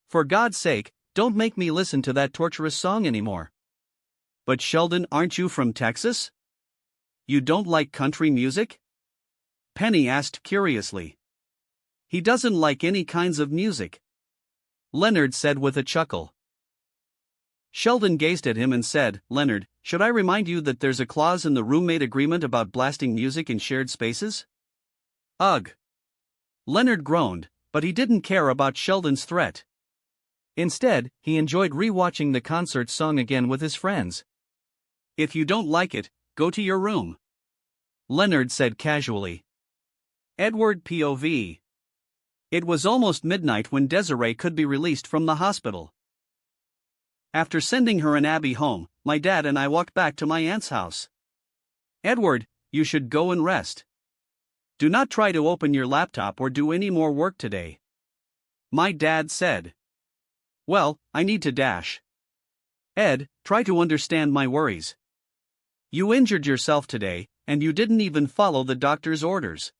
For God's sake, don't make me listen to that torturous song anymore. But Sheldon, aren't you from Texas? You don't like country music? Penny asked curiously. He doesn't like any kinds of music. Leonard said with a chuckle. Sheldon gazed at him and said, Leonard, should I remind you that there's a clause in the roommate agreement about blasting music in shared spaces? Ugh. Leonard groaned, but he didn't care about Sheldon's threat. Instead, he enjoyed re-watching the concert song again with his friends. "If you don't like it, go to your room," Leonard said casually. Edward POV. It was almost midnight when Desiree could be released from the hospital. After sending her and Abby home, my dad and I walked back to my aunt's house. "Edward, you should go and rest. Do not try to open your laptop or do any more work today," my dad said. "Well, I need to dash. Ed, try to understand my worries. You injured yourself today, and you didn't even follow the doctor's orders.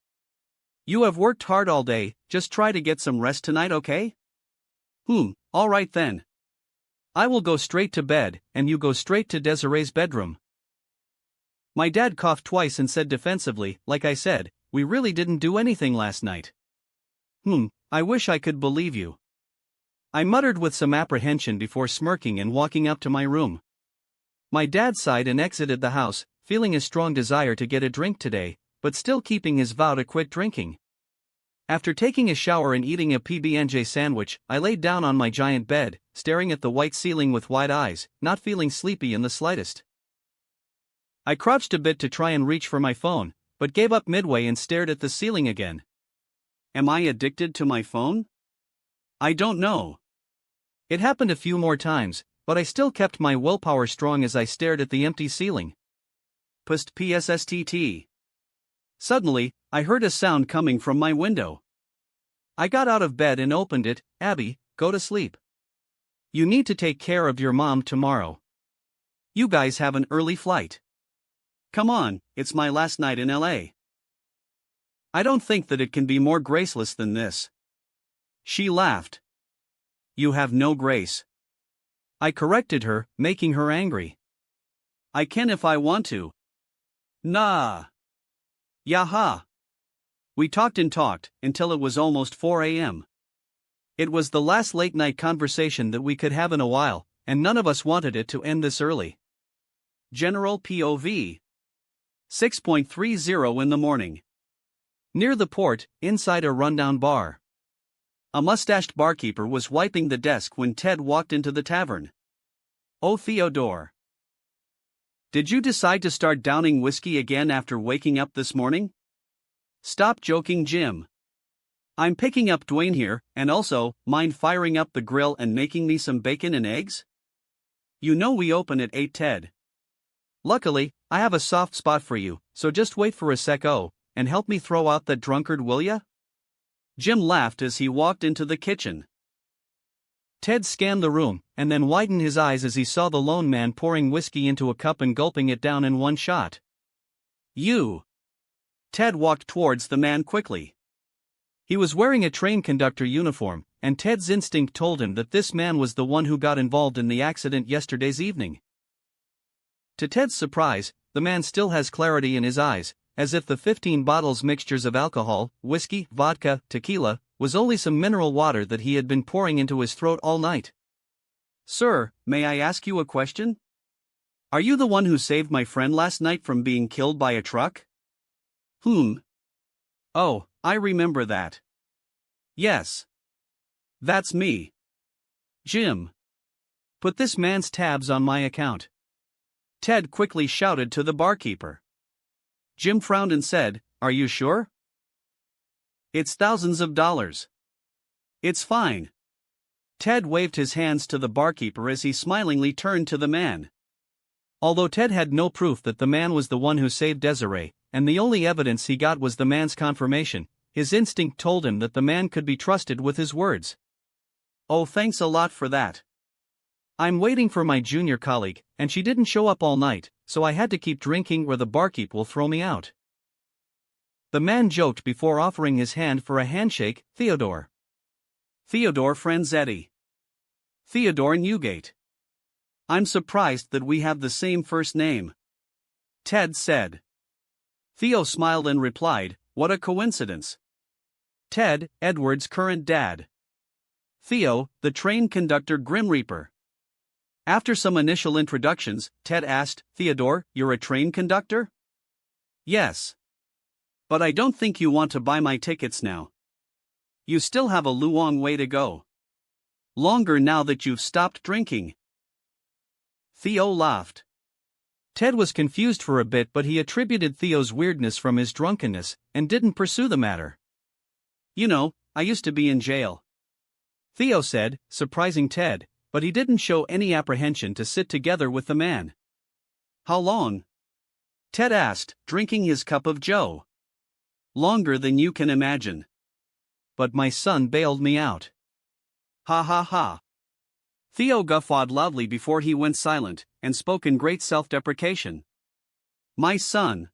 You have worked hard all day, just try to get some rest tonight, okay?" All right then. I will go straight to bed, and you go straight to Desiree's bedroom." My dad coughed twice and said defensively, "Like I said, we really didn't do anything last night." I wish I could believe you," I muttered with some apprehension before smirking and walking up to my room. My dad sighed and exited the house, feeling a strong desire to get a drink today, but still keeping his vow to quit drinking. After taking a shower and eating a PB&J sandwich, I laid down on my giant bed, staring at the white ceiling with wide eyes, not feeling sleepy in the slightest. I crouched a bit to try and reach for my phone, but gave up midway and stared at the ceiling again. Am I addicted to my phone? I don't know. It happened a few more times, but I still kept my willpower strong as I stared at the empty ceiling. PSSTT. Suddenly, I heard a sound coming from my window. I got out of bed and opened it. "Abby, go to sleep. You need to take care of your mom tomorrow. You guys have an early flight. Come on, it's my last night in LA. I don't think that it can be more graceless than this." She laughed. "You have no grace." I corrected her, making her angry. "I can if I want to." "Nah." "Yaha." We talked and talked, until it was almost 4 a.m. It was the last late-night conversation that we could have in a while, and none of us wanted it to end this early. General POV. 6:30 in the morning. Near the port, inside a rundown bar. A mustached barkeeper was wiping the desk when Ted walked into the tavern. "Oh, Theodore. Did you decide to start downing whiskey again after waking up this morning?" "Stop joking, Jim. I'm picking up Dwayne here, and also, mind firing up the grill and making me some bacon and eggs? You know we open at 8, Ted. Luckily, I have a soft spot for you, so just wait for a sec and help me throw out that drunkard, will ya?" Jim laughed as he walked into the kitchen. Ted scanned the room, and then widened his eyes as he saw the lone man pouring whiskey into a cup and gulping it down in one shot. "You." Ted walked towards the man quickly. He was wearing a train conductor uniform, and Ted's instinct told him that this man was the one who got involved in the accident yesterday's evening. To Ted's surprise, the man still has clarity in his eyes, as if the 15 bottles mixtures of alcohol, whiskey, vodka, tequila, was only some mineral water that he had been pouring into his throat all night. "Sir, may I ask you a question? Are you the one who saved my friend last night from being killed by a truck?" "Oh, I remember that. Yes. That's me. Jim. Put this man's tabs on my account." Ted quickly shouted to the barkeeper. Jim frowned and said, "Are you sure? It's thousands of dollars. It's fine." Ted waved his hands to the barkeeper as he smilingly turned to the man. Although Ted had no proof that the man was the one who saved Desiree, and the only evidence he got was the man's confirmation, his instinct told him that the man could be trusted with his words. "Oh, thanks a lot for that. I'm waiting for my junior colleague, and she didn't show up all night, so I had to keep drinking or the barkeep will throw me out." The man joked before offering his hand for a handshake. "Theodore. Theodore Franzetti. Theodore Newgate. I'm surprised that we have the same first name," Ted said. Theo smiled and replied, "What a coincidence. Ted, Edward's current dad. Theo, the train conductor Grim Reaper." After some initial introductions, Ted asked, "Theodore, you're a train conductor?" "Yes. But I don't think you want to buy my tickets now. You still have a long way to go." Longer now that you've stopped drinking. Theo laughed. Ted was confused for a bit, but he attributed Theo's weirdness from his drunkenness and didn't pursue the matter. You know, I used to be in jail, Theo said, surprising Ted, but he didn't show any apprehension to sit together with the man. How long? Ted asked, drinking his cup of joe. Longer than you can imagine. But my son bailed me out. Ha ha ha. Theo guffawed loudly before he went silent, and spoke in great self-deprecation. My son.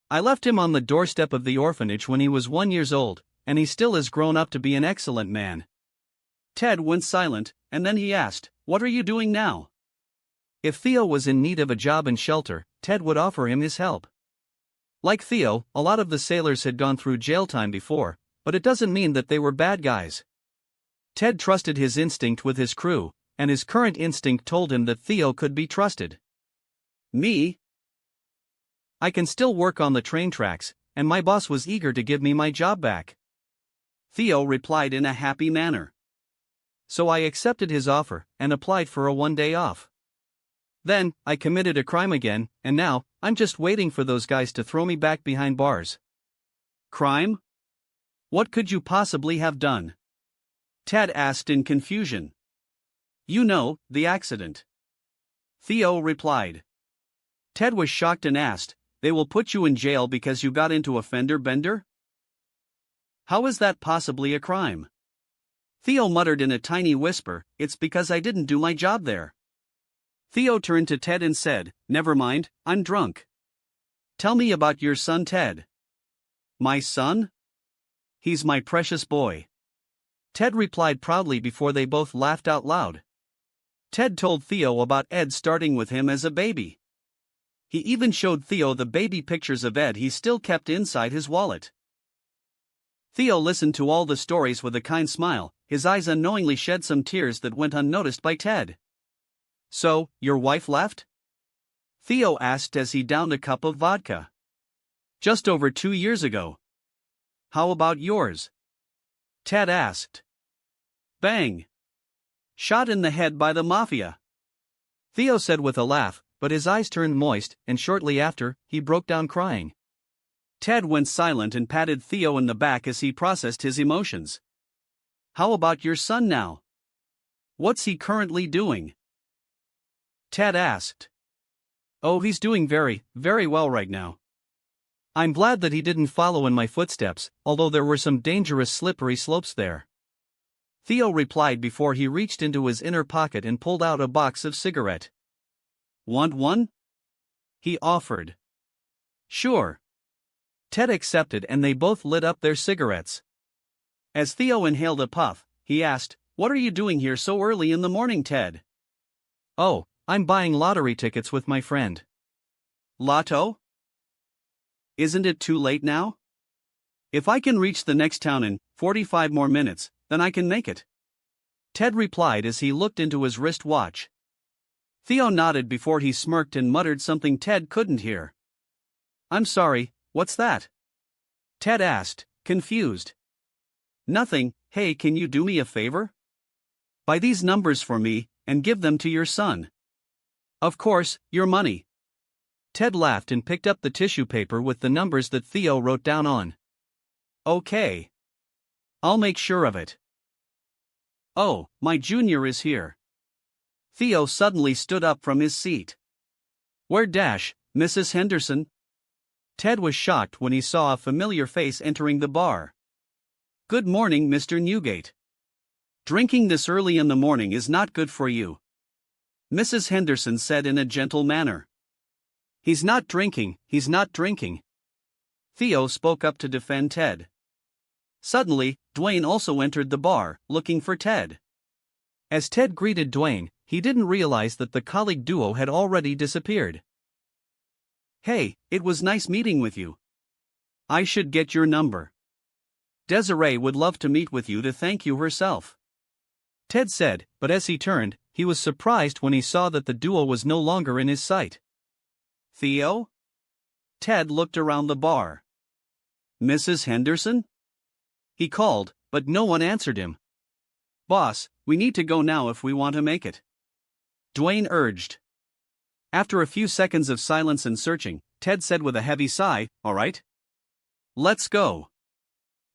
I left him on the doorstep of the orphanage when he was 1 year old, and he still has grown up to be an excellent man. Ted went silent, and then he asked, what are you doing now? If Theo was in need of a job and shelter, Ted would offer him his help. Like Theo, a lot of the sailors had gone through jail time before, but it doesn't mean that they were bad guys. Ted trusted his instinct with his crew, and his current instinct told him that Theo could be trusted. Me? I can still work on the train tracks, and my boss was eager to give me my job back. Theo replied in a happy manner. So I accepted his offer and applied for a 1-day off. Then, I committed a crime again, and now, I'm just waiting for those guys to throw me back behind bars. Crime? What could you possibly have done? Ted asked in confusion. You know, the accident. Theo replied. Ted was shocked and asked, they will put you in jail because you got into a fender bender? How is that possibly a crime? Theo muttered in a tiny whisper, it's because I didn't do my job there. Theo turned to Ted and said, never mind, I'm drunk. Tell me about your son Ted. My son? He's my precious boy. Ted replied proudly before they both laughed out loud. Ted told Theo about Ed starting with him as a baby. He even showed Theo the baby pictures of Ed he still kept inside his wallet. Theo listened to all the stories with a kind smile, his eyes unknowingly shed some tears that went unnoticed by Ted. So, your wife left? Theo asked as he downed a cup of vodka. Just over 2 years ago. How about yours? Ted asked. Bang! Shot in the head by the mafia. Theo said with a laugh, but his eyes turned moist, and shortly after, he broke down crying. Ted went silent and patted Theo in the back as he processed his emotions. How about your son now? What's he currently doing? Ted asked. Oh, he's doing very, very well right now. I'm glad that he didn't follow in my footsteps, although there were some dangerous slippery slopes there. Theo replied before he reached into his inner pocket and pulled out a box of cigarette. Want one? He offered. Sure. Ted accepted and they both lit up their cigarettes. As Theo inhaled a puff, he asked, what are you doing here so early in the morning, Ted? Oh, I'm buying lottery tickets with my friend. Lotto? Isn't it too late now? If I can reach the next town in 45 more minutes, then I can make it. Ted replied as he looked into his wrist watch. Theo nodded before he smirked and muttered something Ted couldn't hear. I'm sorry, what's that? Ted asked, confused. Nothing. Hey, can you do me a favor? Buy these numbers for me, and give them to your son. Of course, your money. Ted laughed and picked up the tissue paper with the numbers that Theo wrote down on. Okay. I'll make sure of it. Oh, my junior is here. Theo suddenly stood up from his seat. Where dash, Mrs. Henderson? Ted was shocked when he saw a familiar face entering the bar. Good morning, Mr. Newgate. Drinking this early in the morning is not good for you, Mrs. Henderson said in a gentle manner. He's not drinking, he's not drinking. Theo spoke up to defend Ted. Suddenly, Dwayne also entered the bar, looking for Ted. As Ted greeted Dwayne, he didn't realize that the colleague duo had already disappeared. Hey, it was nice meeting with you. I should get your number. Desiree would love to meet with you to thank you herself. Ted said, but as he turned, he was surprised when he saw that the duo was no longer in his sight. Theo? Ted looked around the bar. Mrs. Henderson? He called, but no one answered him. Boss, we need to go now if we want to make it. Dwayne urged. After a few seconds of silence and searching, Ted said with a heavy sigh, "All right. Let's go."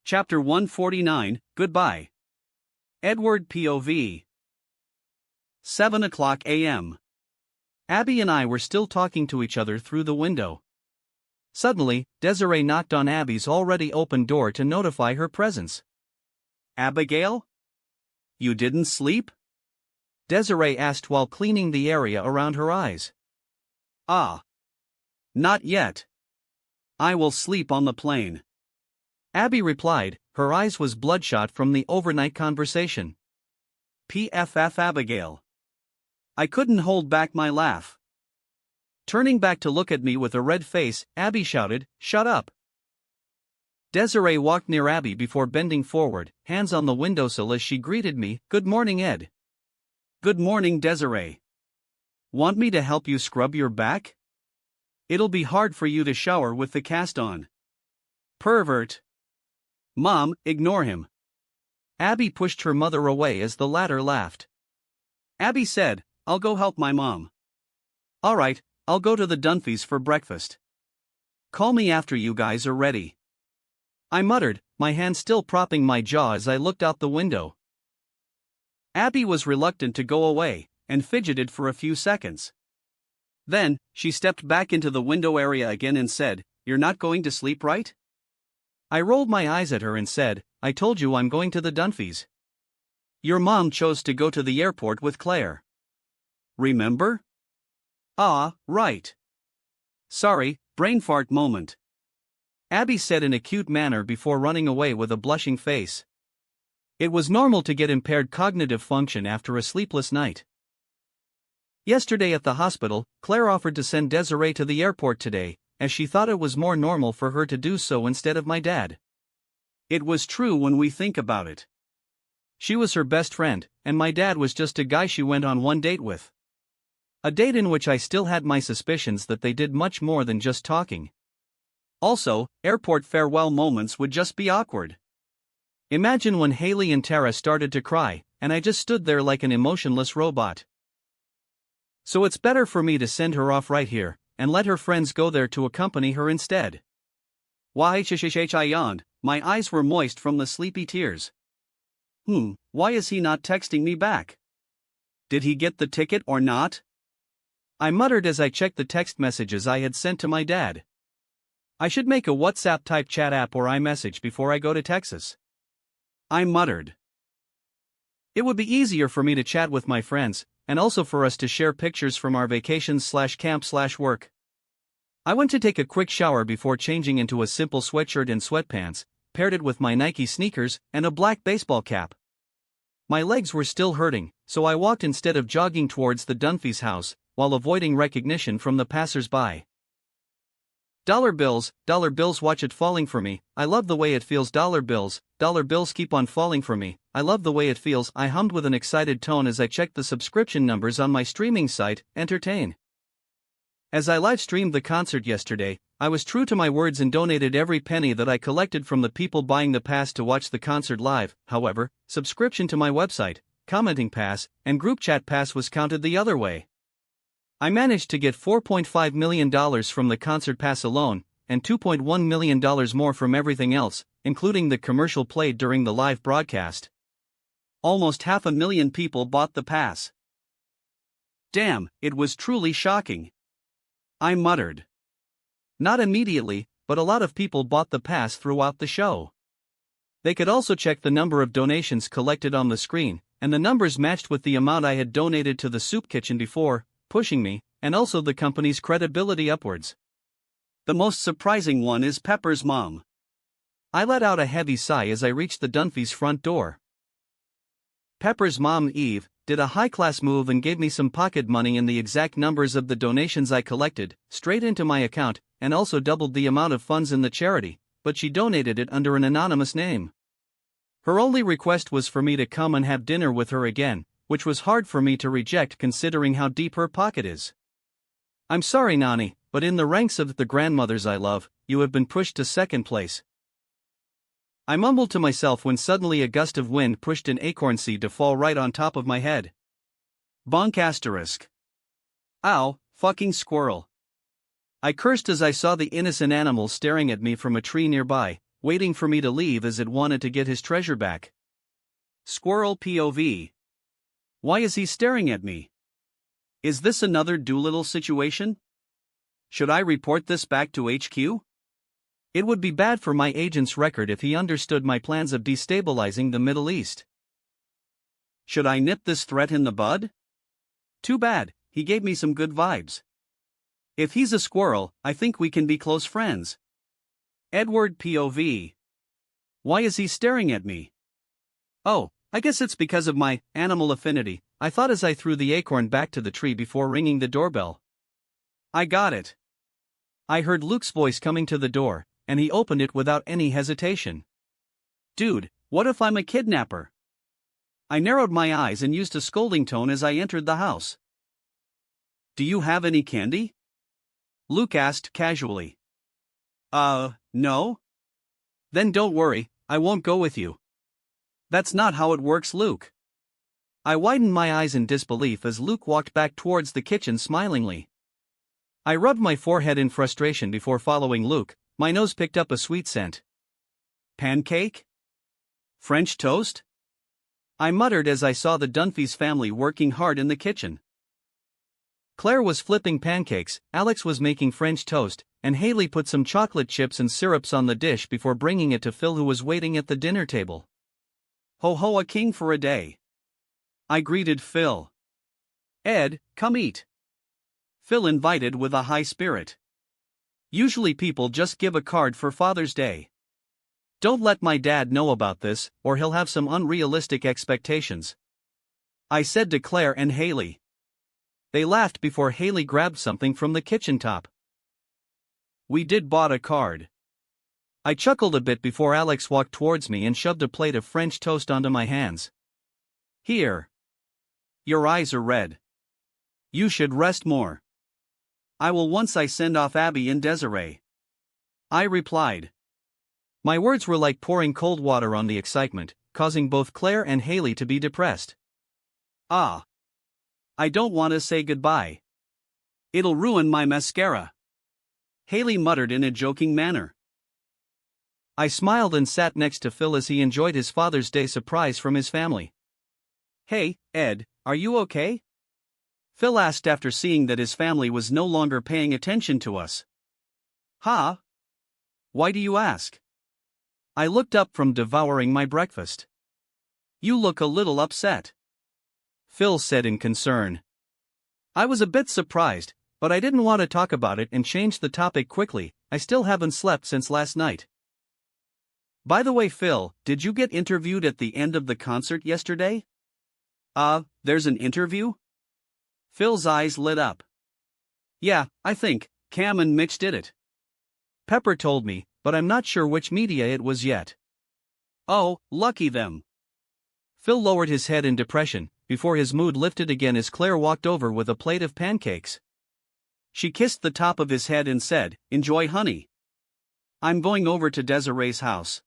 Chapter 149, Goodbye. Edward POV. 7:00 a.m. Abby and I were still talking to each other through the window. Suddenly, Desiree knocked on Abby's already open door to notify her presence. "Abigail? You didn't sleep?" Desiree asked while cleaning the area around her eyes. "Ah. Not yet. I will sleep on the plane." Abby replied, her eyes was bloodshot from the overnight conversation. PFF Abigail. I couldn't hold back my laugh. Turning back to look at me with a red face, Abby shouted, "Shut up." Desiree walked near Abby before bending forward, hands on the windowsill as she greeted me, "Good morning, Ed." "Good morning, Desiree. Want me to help you scrub your back? It'll be hard for you to shower with the cast on." "Pervert." "Mom, ignore him." Abby pushed her mother away as the latter laughed. Abby said, "I'll go help my mom." "All right, I'll go to the Dunphys for breakfast. Call me after you guys are ready." I muttered, my hand still propping my jaw as I looked out the window. Abby was reluctant to go away, and fidgeted for a few seconds. Then, she stepped back into the window area again and said, "You're not going to sleep, right?" I rolled my eyes at her and said, "I told you I'm going to the Dunphys. Your mom chose to go to the airport with Claire. Remember?" "Ah, right. Sorry, brain fart moment," Abby said in a cute manner before running away with a blushing face. It was normal to get impaired cognitive function after a sleepless night. Yesterday at the hospital, Claire offered to send Desiree to the airport today, as she thought it was more normal for her to do so instead of my dad. It was true when we think about it. She was her best friend, and my dad was just a guy she went on one date with. A date in which I still had my suspicions that they did much more than just talking. Also, airport farewell moments would just be awkward. Imagine when Haley and Tara started to cry, and I just stood there like an emotionless robot. So it's better for me to send her off right here, and let her friends go there to accompany her instead. Why I yawned, my eyes were moist from the sleepy tears. Why is he not texting me back? Did he get the ticket or not? I muttered as I checked the text messages I had sent to my dad. I should make a WhatsApp-type chat app or iMessage before I go to Texas. I muttered. It would be easier for me to chat with my friends, and also for us to share pictures from our vacations/camp/work. I went to take a quick shower before changing into a simple sweatshirt and sweatpants, paired it with my Nike sneakers and a black baseball cap. My legs were still hurting, so I walked instead of jogging towards the Dunphys' house, while avoiding recognition from the passers-by. Dollar bills, watch it falling for me, I love the way it feels. Dollar bills keep on falling for me, I love the way it feels. I hummed with an excited tone as I checked the subscription numbers on my streaming site, Entertain. As I live-streamed the concert yesterday, I was true to my words and donated every penny that I collected from the people buying the pass to watch the concert live. However, subscription to my website, commenting pass, and group chat pass was counted the other way. I managed to get $4.5 million from the concert pass alone, and $2.1 million more from everything else, including the commercial played during the live broadcast. Almost 500,000 people bought the pass. Damn, it was truly shocking. I muttered. Not immediately, but a lot of people bought the pass throughout the show. They could also check the number of donations collected on the screen, and the numbers matched with the amount I had donated to the soup kitchen before, pushing me, and also the company's credibility upwards. The most surprising one is Pepper's mom. I let out a heavy sigh as I reached the Dunphys' front door. Pepper's mom, Eve, did a high-class move and gave me some pocket money and the exact numbers of the donations I collected, straight into my account, and also doubled the amount of funds in the charity, but she donated it under an anonymous name. Her only request was for me to come and have dinner with her again, which was hard for me to reject considering how deep her pocket is. I'm sorry, Nani, but in the ranks of the grandmothers I love, you have been pushed to second place. I mumbled to myself when suddenly a gust of wind pushed an acorn seed to fall right on top of my head. Bonk asterisk. Ow, fucking squirrel. I cursed as I saw the innocent animal staring at me from a tree nearby, waiting for me to leave as it wanted to get his treasure back. Squirrel POV. Why is he staring at me? Is this another Doolittle situation? Should I report this back to HQ? It would be bad for my agent's record if he understood my plans of destabilizing the Middle East. Should I nip this threat in the bud? Too bad, he gave me some good vibes. If he's a squirrel, I think we can be close friends. Edward POV. Why is he staring at me? Oh, I guess it's because of my animal affinity, I thought as I threw the acorn back to the tree before ringing the doorbell. I got it. I heard Luke's voice coming to the door, and he opened it without any hesitation. Dude, what if I'm a kidnapper? I narrowed my eyes and used a scolding tone as I entered the house. Do you have any candy? Luke asked casually. No? Then don't worry, I won't go with you. That's not how it works, Luke. I widened my eyes in disbelief as Luke walked back towards the kitchen smilingly. I rubbed my forehead in frustration before following Luke. My nose picked up a sweet scent. Pancake? French toast? I muttered as I saw the Dunphy's family working hard in the kitchen. Claire was flipping pancakes, Alex was making French toast, and Haley put some chocolate chips and syrups on the dish before bringing it to Phil, who was waiting at the dinner table. Ho ho, a king for a day. I greeted Phil. Ed, come eat. Phil invited with a high spirit. Usually people just give a card for Father's Day. Don't let my dad know about this, or he'll have some unrealistic expectations. I said to Claire and Haley. They laughed before Haley grabbed something from the kitchen top. We did bought a card. I chuckled a bit before Alex walked towards me and shoved a plate of French toast onto my hands. Here. Your eyes are red. You should rest more. I will once I send off Abby and Desiree. I replied. My words were like pouring cold water on the excitement, causing both Claire and Haley to be depressed. Ah. I don't want to say goodbye. It'll ruin my mascara. Haley muttered in a joking manner. I smiled and sat next to Phil as he enjoyed his Father's Day surprise from his family. Hey, Ed, are you okay? Phil asked after seeing that his family was no longer paying attention to us. Huh? Why do you ask? I looked up from devouring my breakfast. You look a little upset. Phil said in concern. I was a bit surprised, but I didn't want to talk about it and changed the topic quickly. I still haven't slept since last night. By the way, Phil, did you get interviewed at the end of the concert yesterday? There's an interview? Phil's eyes lit up. Yeah, I think Cam and Mitch did it. Pepper told me, but I'm not sure which media it was yet. Oh, lucky them. Phil lowered his head in depression, before his mood lifted again as Claire walked over with a plate of pancakes. She kissed the top of his head and said, "Enjoy, honey. I'm going over to Desiree's house.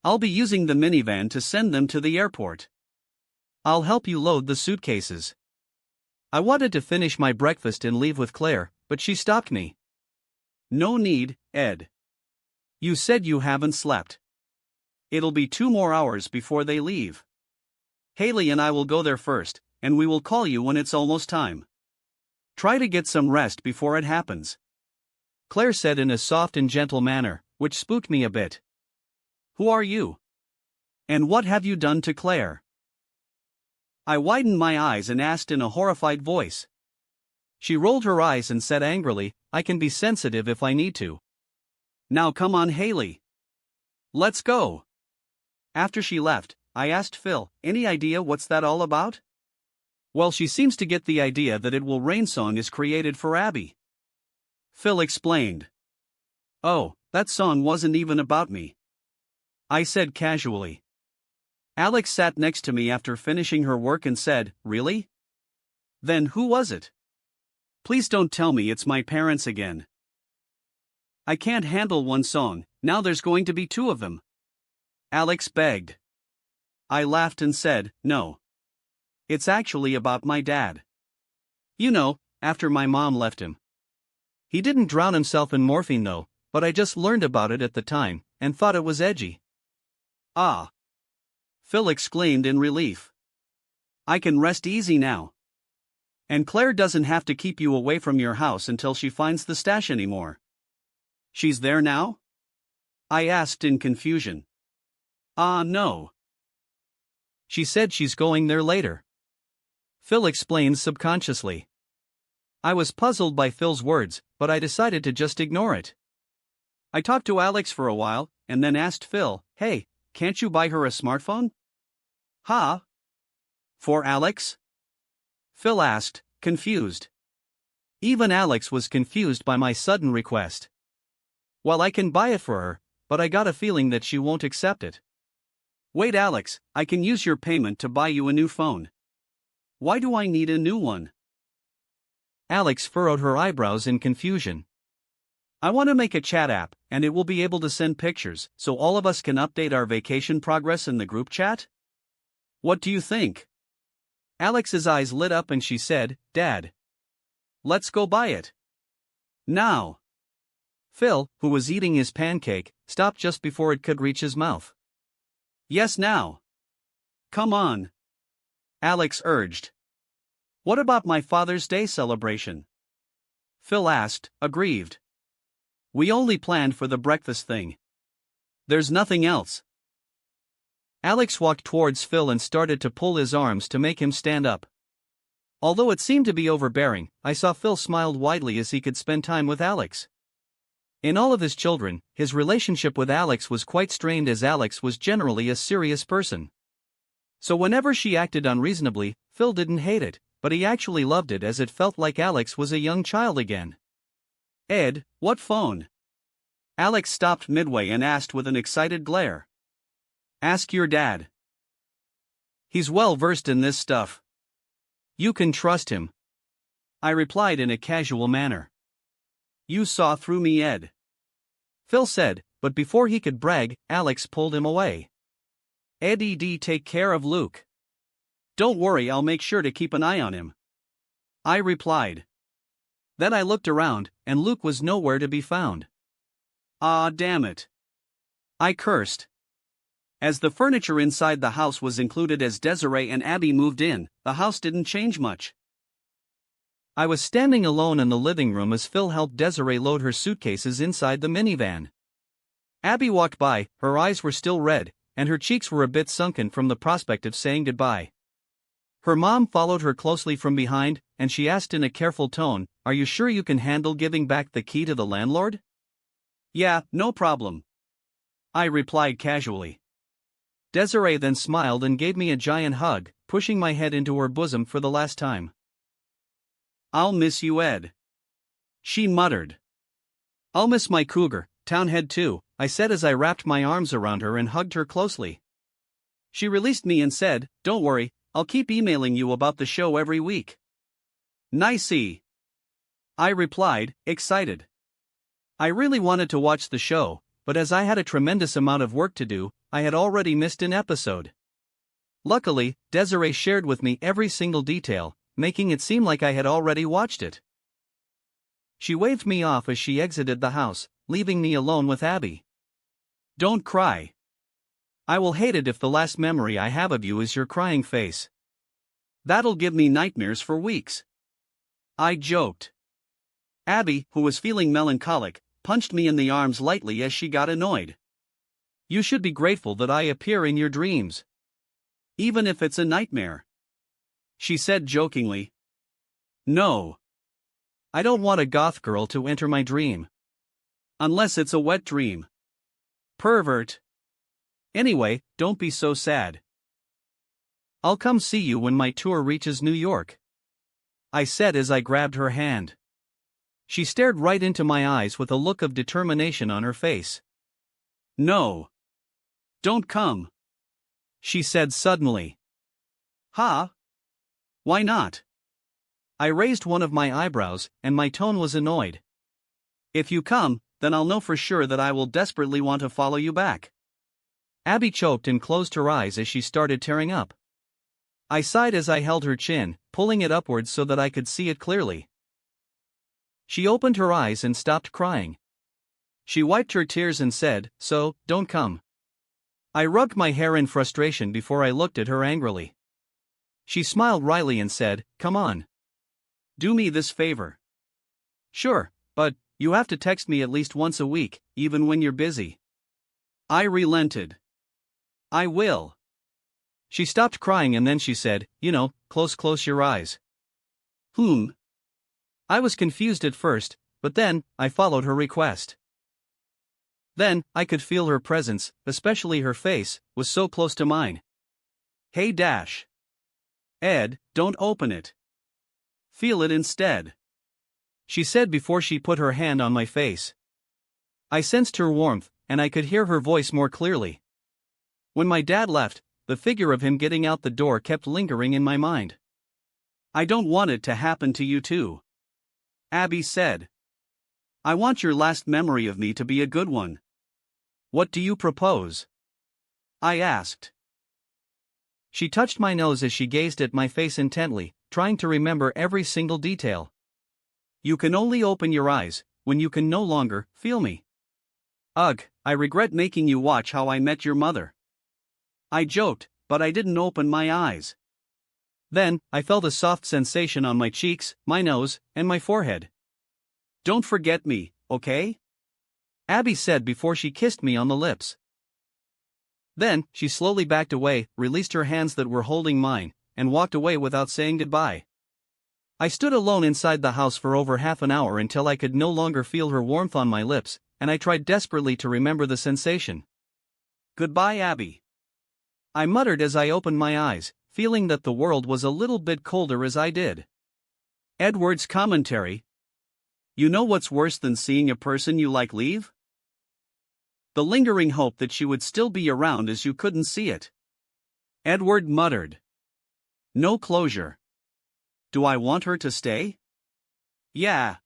I'll be using the minivan to send them to the airport. I'll help you load the suitcases." I wanted to finish my breakfast and leave with Claire, but she stopped me. No need, Ed. You said you haven't slept. It'll be 2 more hours before they leave. Haley and I will go there first, and we will call you when it's almost time. Try to get some rest before it happens. Claire said in a soft and gentle manner, which spooked me a bit. Who are you? And what have you done to Claire? I widened my eyes and asked in a horrified voice. She rolled her eyes and said angrily, I can be sensitive if I need to. Now come on, Haley. Let's go. After she left, I asked Phil, any idea what's that all about? Well, she seems to get the idea that It Will Rain song is created for Abby. Phil explained. Oh, that song wasn't even about me. I said casually. Alex sat next to me after finishing her work and said, Really? Then who was it? Please don't tell me it's my parents again. I can't handle one song, now there's going to be 2 of them. Alex begged. I laughed and said, no. It's actually about my dad. You know, after my mom left him. He didn't drown himself in morphine though, but I just learned about it at the time, and thought it was edgy. Ah! Phil exclaimed in relief. I can rest easy now. And Claire doesn't have to keep you away from your house until she finds the stash anymore. She's there now? I asked in confusion. No. She said she's going there later. Phil explained subconsciously. I was puzzled by Phil's words, but I decided to just ignore it. I talked to Alex for a while, and then asked Phil, hey, can't you buy her a smartphone? Huh? For Alex? Phil asked, confused. Even Alex was confused by my sudden request. Well, I can buy it for her, but I got a feeling that she won't accept it. Wait, Alex, I can use your payment to buy you a new phone. Why do I need a new one? Alex furrowed her eyebrows in confusion. I want to make a chat app, and it will be able to send pictures, so all of us can update our vacation progress in the group chat? What do you think? Alex's eyes lit up and she said, Dad. Let's go buy it. Now. Phil, who was eating his pancake, stopped just before it could reach his mouth. Yes, now. Come on. Alex urged. What about my Father's Day celebration? Phil asked, aggrieved. We only planned for the breakfast thing. There's nothing else. Alex walked towards Phil and started to pull his arms to make him stand up. Although it seemed to be overbearing, I saw Phil smiled widely as he could spend time with Alex. In all of his children, his relationship with Alex was quite strained as Alex was generally a serious person. So whenever she acted unreasonably, Phil didn't hate it, but he actually loved it as it felt like Alex was a young child again. Ed, what phone? Alex stopped midway and asked with an excited glare. Ask your dad. He's well versed in this stuff. You can trust him. I replied in a casual manner. You saw through me, Ed. Phil said, but before he could brag, Alex pulled him away. Ed, take care of Luke. Don't worry, I'll make sure to keep an eye on him. I replied. Then I looked around, and Luke was nowhere to be found. Ah, damn it. I cursed. As the furniture inside the house was included as Desiree and Abby moved in, the house didn't change much. I was standing alone in the living room as Phil helped Desiree load her suitcases inside the minivan. Abby walked by, her eyes were still red, and her cheeks were a bit sunken from the prospect of saying goodbye. Her mom followed her closely from behind, and she asked in a careful tone, Are you sure you can handle giving back the key to the landlord? Yeah, no problem. I replied casually. Desiree then smiled and gave me a giant hug, pushing my head into her bosom for the last time. I'll miss you, Ed. She muttered. I'll miss my cougar, Townhead too, I said as I wrapped my arms around her and hugged her closely. She released me and said, Don't worry, I'll keep emailing you about the show every week. Nicey. I replied, excited. I really wanted to watch the show, but as I had a tremendous amount of work to do, I had already missed an episode. Luckily, Desiree shared with me every single detail, making it seem like I had already watched it. She waved me off as she exited the house, leaving me alone with Abby. Don't cry. I will hate it if the last memory I have of you is your crying face. That'll give me nightmares for weeks. I joked. Abby, who was feeling melancholic, punched me in the arms lightly as she got annoyed. You should be grateful that I appear in your dreams. Even if it's a nightmare. She said jokingly. No. I don't want a goth girl to enter my dream. Unless it's a wet dream. Pervert. Anyway, don't be so sad. I'll come see you when my tour reaches New York. I said as I grabbed her hand. She stared right into my eyes with a look of determination on her face. No. Don't come. She said suddenly. Huh? Why not? I raised one of my eyebrows, and my tone was annoyed. If you come, then I'll know for sure that I will desperately want to follow you back. Abby choked and closed her eyes as she started tearing up. I sighed as I held her chin, pulling it upwards so that I could see it clearly. She opened her eyes and stopped crying. She wiped her tears and said, "So, don't come." I rubbed my hair in frustration before I looked at her angrily. She smiled wryly and said, "Come on. Do me this favor." "Sure, but you have to text me at least once a week, even when you're busy." I relented. "I will." She stopped crying and then she said, close your eyes." I was confused at first, but then, I followed her request. Then, I could feel her presence, especially her face, was so close to mine. "Hey Dash. Ed, don't open it. Feel it instead," she said before she put her hand on my face. I sensed her warmth, and I could hear her voice more clearly. When my dad left, the figure of him getting out the door kept lingering in my mind. "I don't want it to happen to you too," Abby said. "I want your last memory of me to be a good one." "What do you propose?" I asked. She touched my nose as she gazed at my face intently, trying to remember every single detail. "You can only open your eyes when you can no longer feel me." "Ugh, I regret making you watch How I Met Your Mother." I joked, but I didn't open my eyes. Then, I felt a soft sensation on my cheeks, my nose, and my forehead. "Don't forget me, okay?" Abby said before she kissed me on the lips. Then, she slowly backed away, released her hands that were holding mine, and walked away without saying goodbye. I stood alone inside the house for over half an hour until I could no longer feel her warmth on my lips, and I tried desperately to remember the sensation. "Goodbye, Abby," I muttered as I opened my eyes, feeling that the world was a little bit colder as I did. Edward's commentary. You know what's worse than seeing a person you like leave? The lingering hope that she would still be around as you couldn't see it. Edward muttered. No closure. Do I want her to stay? Yeah.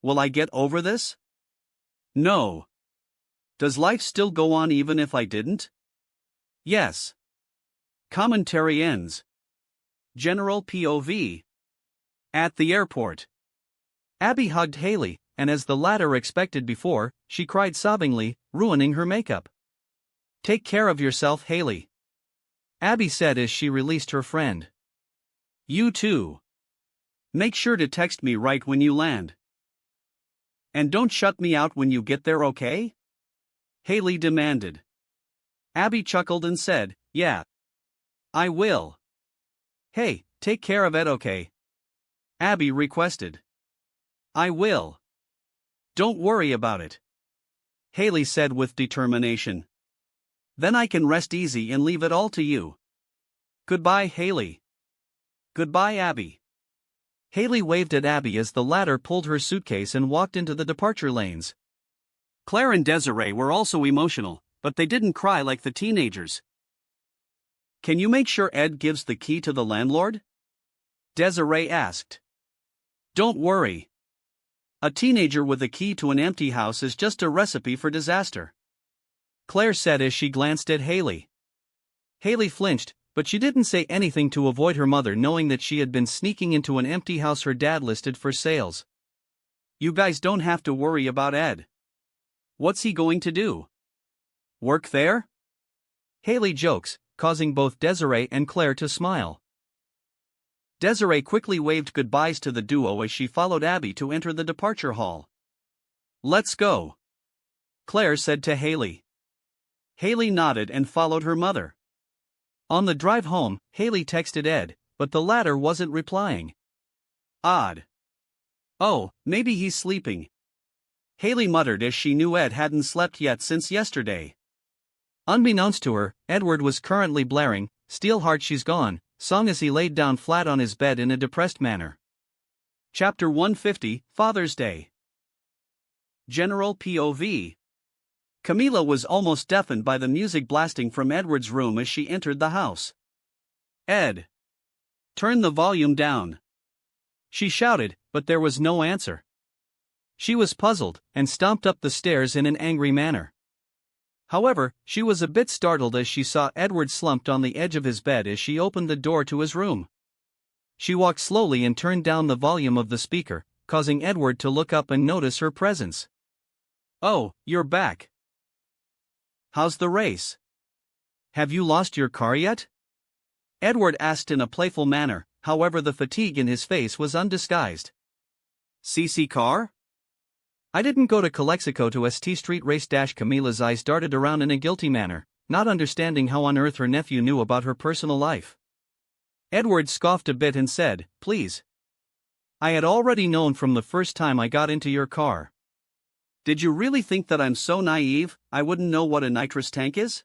Will I get over this? No. Does life still go on even if I didn't? Yes. Commentary ends. General POV. At the airport. Abby hugged Haley, and as the latter expected before, she cried sobbingly, ruining her makeup. Take care of yourself, Haley, Abby said as she released her friend. You too. Make sure to text me right when you land. And don't shut me out when you get there, okay? Haley demanded. Abby chuckled and said, Yeah. I will. Hey, take care of Ed, okay? Abby requested. I will. Don't worry about it, Haley said with determination. Then I can rest easy and leave it all to you. Goodbye, Haley. Goodbye, Abby. Haley waved at Abby as the latter pulled her suitcase and walked into the departure lanes. Claire and Desiree were also emotional, but they didn't cry like the teenagers. Can you make sure Ed gives the key to the landlord? Desiree asked. Don't worry. A teenager with a key to an empty house is just a recipe for disaster, Claire said as she glanced at Haley. Haley flinched, but she didn't say anything to avoid her mother knowing that she had been sneaking into an empty house her dad listed for sales. You guys don't have to worry about Ed. What's he going to do? Work there? Haley jokes, causing both Desiree and Claire to smile. Desiree quickly waved goodbyes to the duo as she followed Abby to enter the departure hall. Let's go, Claire said to Haley. Haley nodded and followed her mother. On the drive home, Haley texted Ed, but the latter wasn't replying. Odd. Oh, maybe he's sleeping, Haley muttered as she knew Ed hadn't slept yet since yesterday. Unbeknownst to her, Edward was currently blaring, Steelheart She's Gone, song as he laid down flat on his bed in a depressed manner. Chapter 150, Father's Day. General POV. Camila was almost deafened by the music blasting from Edward's room as she entered the house. Ed! Turn the volume down, she shouted, but there was no answer. She was puzzled, and stomped up the stairs in an angry manner. However, she was a bit startled as she saw Edward slumped on the edge of his bed as she opened the door to his room. She walked slowly and turned down the volume of the speaker, causing Edward to look up and notice her presence. "Oh, you're back. How's the race? Have you lost your car yet?" Edward asked in a playful manner, however the fatigue in his face was undisguised. "CC car? I didn't go to Calexico to St. Street race." Camilla's eyes darted around in a guilty manner, not understanding how on earth her nephew knew about her personal life. Edward scoffed a bit and said, "Please. I had already known from the first time I got into your car. Did you really think that I'm so naive I wouldn't know what a nitrous tank is?"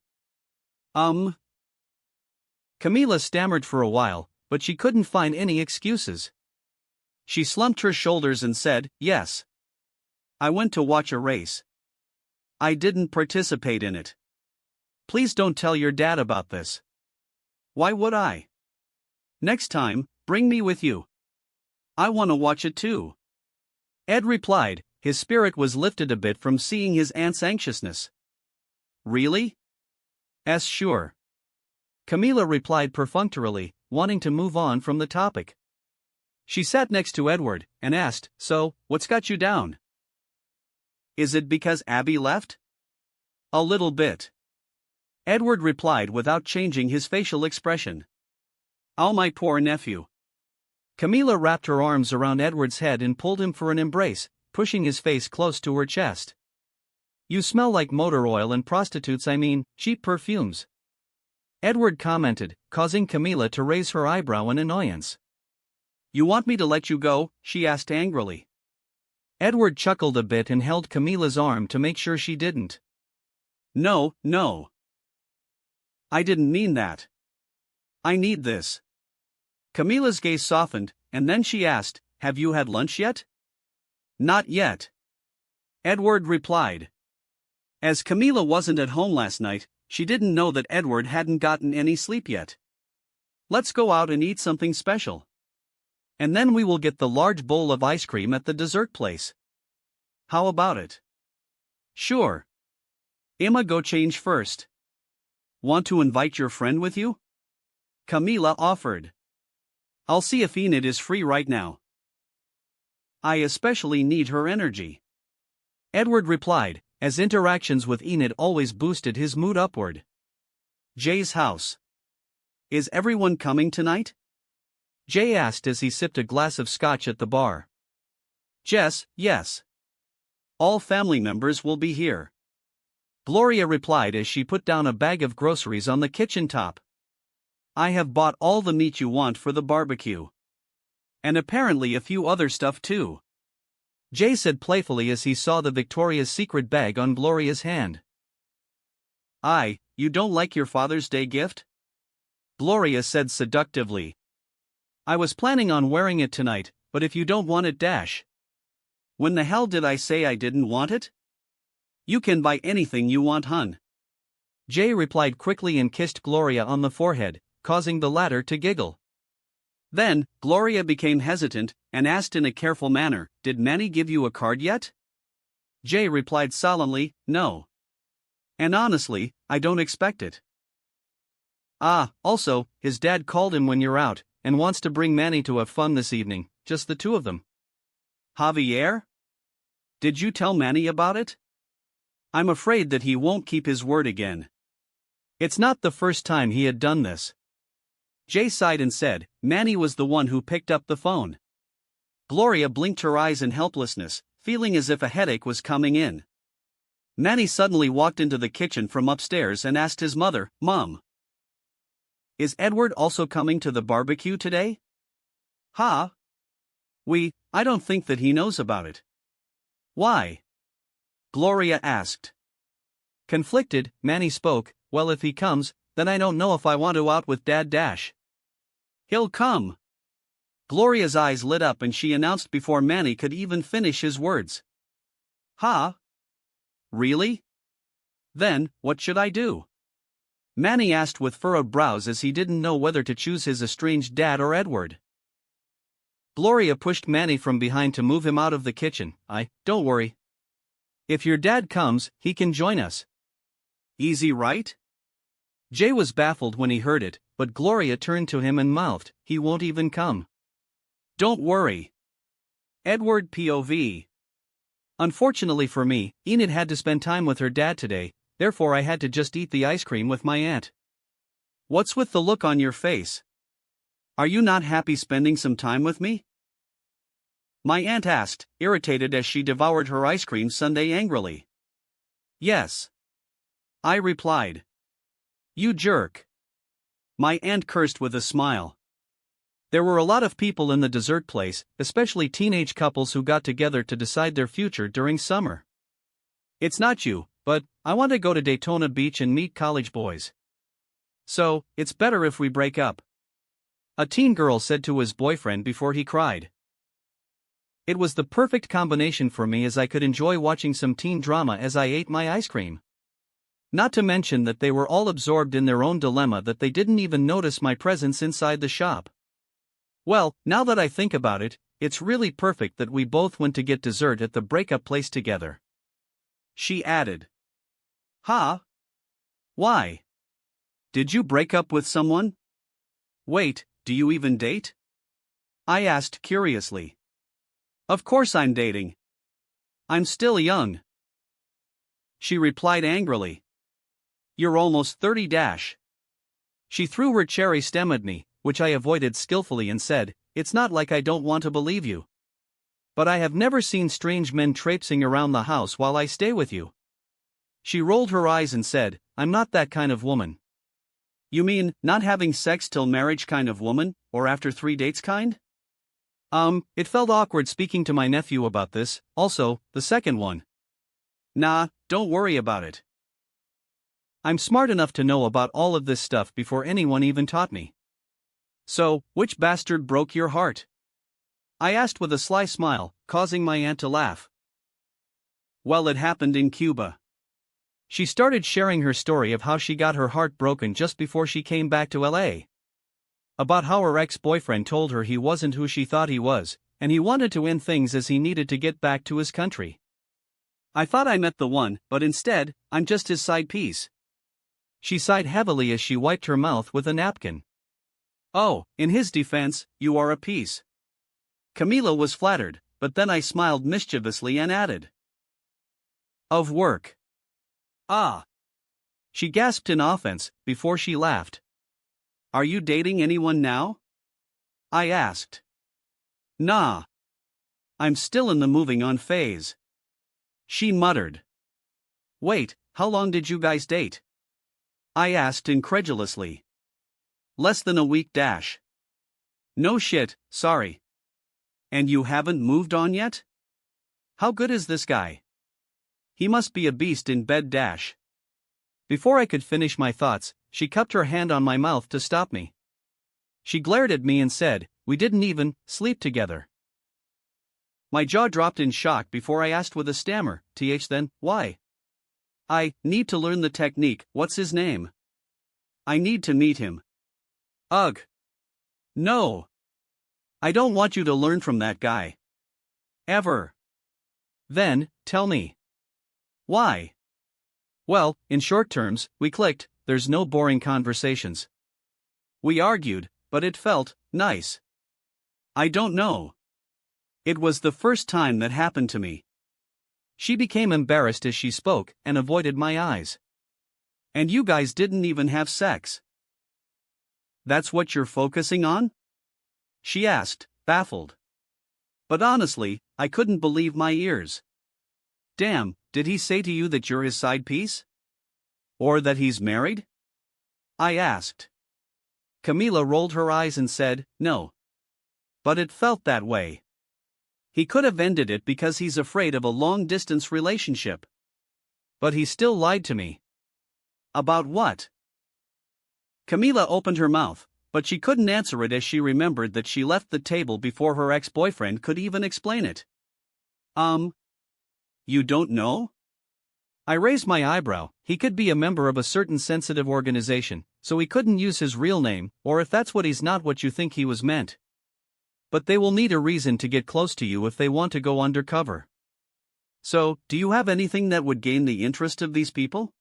Camilla stammered for a while, but she couldn't find any excuses. She slumped her shoulders and said, "Yes. I went to watch a race. I didn't participate in it. Please don't tell your dad about this." "Why would I? Next time, bring me with you. I want to watch it too." Ed replied, his spirit was lifted a bit from seeing his aunt's anxiousness. "Really?" Sure." Camilla replied perfunctorily, wanting to move on from the topic. She sat next to Edward and asked, "So, what's got you down? Is it because Abby left?" "A little bit," Edward replied without changing his facial expression. "Oh, my poor nephew." Camilla wrapped her arms around Edward's head and pulled him for an embrace, pushing his face close to her chest. "You smell like motor oil and prostitutes, cheap perfumes," Edward commented, causing Camilla to raise her eyebrow in annoyance. "You want me to let you go?" she asked angrily. Edward chuckled a bit and held Camilla's arm to make sure she didn't. No. I didn't mean that. I need this." Camilla's gaze softened, and then she asked, "Have you had lunch yet?" "Not yet," Edward replied. As Camilla wasn't at home last night, she didn't know that Edward hadn't gotten any sleep yet. "Let's go out and eat something special. And then we will get the large bowl of ice cream at the dessert place. How about it?" "Sure. Emma, go change first. Want to invite your friend with you?" Camilla offered. "I'll see if Enid is free right now. I especially need her energy," Edward replied, as interactions with Enid always boosted his mood upward. "Jay's house. Is everyone coming tonight?" Jay asked as he sipped a glass of scotch at the bar. "Jess, yes. All family members will be here," Gloria replied as she put down a bag of groceries on the kitchen top. "I have bought all the meat you want for the barbecue. And apparently a few other stuff too," Jay said playfully as he saw the Victoria's Secret bag on Gloria's hand. You don't like your Father's Day gift?" Gloria said seductively. "I was planning on wearing it tonight, but if you don't want it, when the hell did I say I didn't want it? You can buy anything you want, hun." Jay replied quickly and kissed Gloria on the forehead, causing the latter to giggle. Then, Gloria became hesitant and asked in a careful manner, "Did Manny give you a card yet?" Jay replied solemnly, "No. And honestly, I don't expect it. Also, his dad called him when you're out, and wants to bring Manny to have fun this evening, just the two of them." "Javier? Did you tell Manny about it? I'm afraid that he won't keep his word again." It's not the first time he had done this. Jay sighed and said, "Manny was the one who picked up the phone." Gloria blinked her eyes in helplessness, feeling as if a headache was coming in. Manny suddenly walked into the kitchen from upstairs and asked his mother, "Mom, is Edward also coming to the barbecue today?" I don't think that he knows about it." "Why?" Gloria asked. Conflicted, Manny spoke, "Well, if he comes, then I don't know if I want to out with Dad He'll come." Gloria's eyes lit up and she announced before Manny could even finish his words. Really? Then, what should I do?" Manny asked with furrowed brows as he didn't know whether to choose his estranged dad or Edward. Gloria pushed Manny from behind to move him out of the kitchen. Don't worry. If your dad comes, he can join us. Easy, right? Jay was baffled when he heard it, but Gloria turned to him and mouthed, "He won't even come." "Don't worry." Edward POV. Unfortunately for me, Enid had to spend time with her dad today, therefore I had to just eat the ice cream with my aunt. "What's with the look on your face? Are you not happy spending some time with me?" My aunt asked, irritated as she devoured her ice cream sundae angrily. "Yes," I replied. "You jerk." My aunt cursed with a smile. There were a lot of people in the dessert place, especially teenage couples who got together to decide their future during summer. "It's not you, but I want to go to Daytona Beach and meet college boys. So, it's better if we break up," a teen girl said to his boyfriend before he cried. It was the perfect combination for me as I could enjoy watching some teen drama as I ate my ice cream. Not to mention that they were all absorbed in their own dilemma that they didn't even notice my presence inside the shop. Well, now that I think about it, it's really perfect that we both went to get dessert at the breakup place together. She added. "Huh? Why? Did you break up with someone? Wait, do you even date?" I asked curiously. "Of course I'm dating. I'm still young," she replied angrily. "You're almost 30 dash." She threw her cherry stem at me, which I avoided skillfully and said, "It's not like I don't want to believe you. But I have never seen strange men traipsing around the house while I stay with you." She rolled her eyes and said, "I'm not that kind of woman." "You mean, not having sex till marriage kind of woman, or after 3 dates kind?" It felt awkward speaking to my nephew about this, also, the second one. "Nah, don't worry about it. I'm smart enough to know about all of this stuff before anyone even taught me." "So, which bastard broke your heart?" I asked with a sly smile, causing my aunt to laugh. "Well, it happened in Cuba." She started sharing her story of how she got her heart broken just before she came back to LA. About how her ex-boyfriend told her he wasn't who she thought he was, and he wanted to end things as he needed to get back to his country. "I thought I met the one, but instead, I'm just his side piece." She sighed heavily as she wiped her mouth with a napkin. "Oh, in his defense, you are a piece." Camila was flattered, but then I smiled mischievously and added, "Of work." "Ah." She gasped in offense, before she laughed. "Are you dating anyone now?" I asked. "Nah. I'm still in the moving on phase." She muttered. "Wait, how long did you guys date?" I asked incredulously. "Less than a week dash." "No shit, sorry. And you haven't moved on yet? How good is this guy? He must be a beast in bed dash." Before I could finish my thoughts, she cupped her hand on my mouth to stop me. She glared at me and said, "We didn't even sleep together." My jaw dropped in shock before I asked with a stammer, then, why? "I need to learn the technique, what's his name? I need to meet him." "Ugh. No. I don't want you to learn from that guy. Ever." "Then, tell me. Why?" "Well, in short terms, we clicked, there's no boring conversations. We argued, but it felt nice. I don't know. It was the first time that happened to me." She became embarrassed as she spoke and avoided my eyes. "And you guys didn't even have sex? That's what you're focusing on?" she asked, baffled. But honestly, I couldn't believe my ears. "Damn, did he say to you that you're his side piece? Or that he's married?" I asked. Camila rolled her eyes and said, "No. But it felt that way. He could have ended it because he's afraid of a long-distance relationship. But he still lied to me." "About what?" Camila opened her mouth, but she couldn't answer it as she remembered that she left the table before her ex-boyfriend could even explain it. You don't know?" I raised my eyebrow. He could be a member of a certain sensitive organization, so he couldn't use his real name, or if that's what he's not what you think he was meant. But they will need a reason to get close to you if they want to go undercover. "So, do you have anything that would gain the interest of these people?"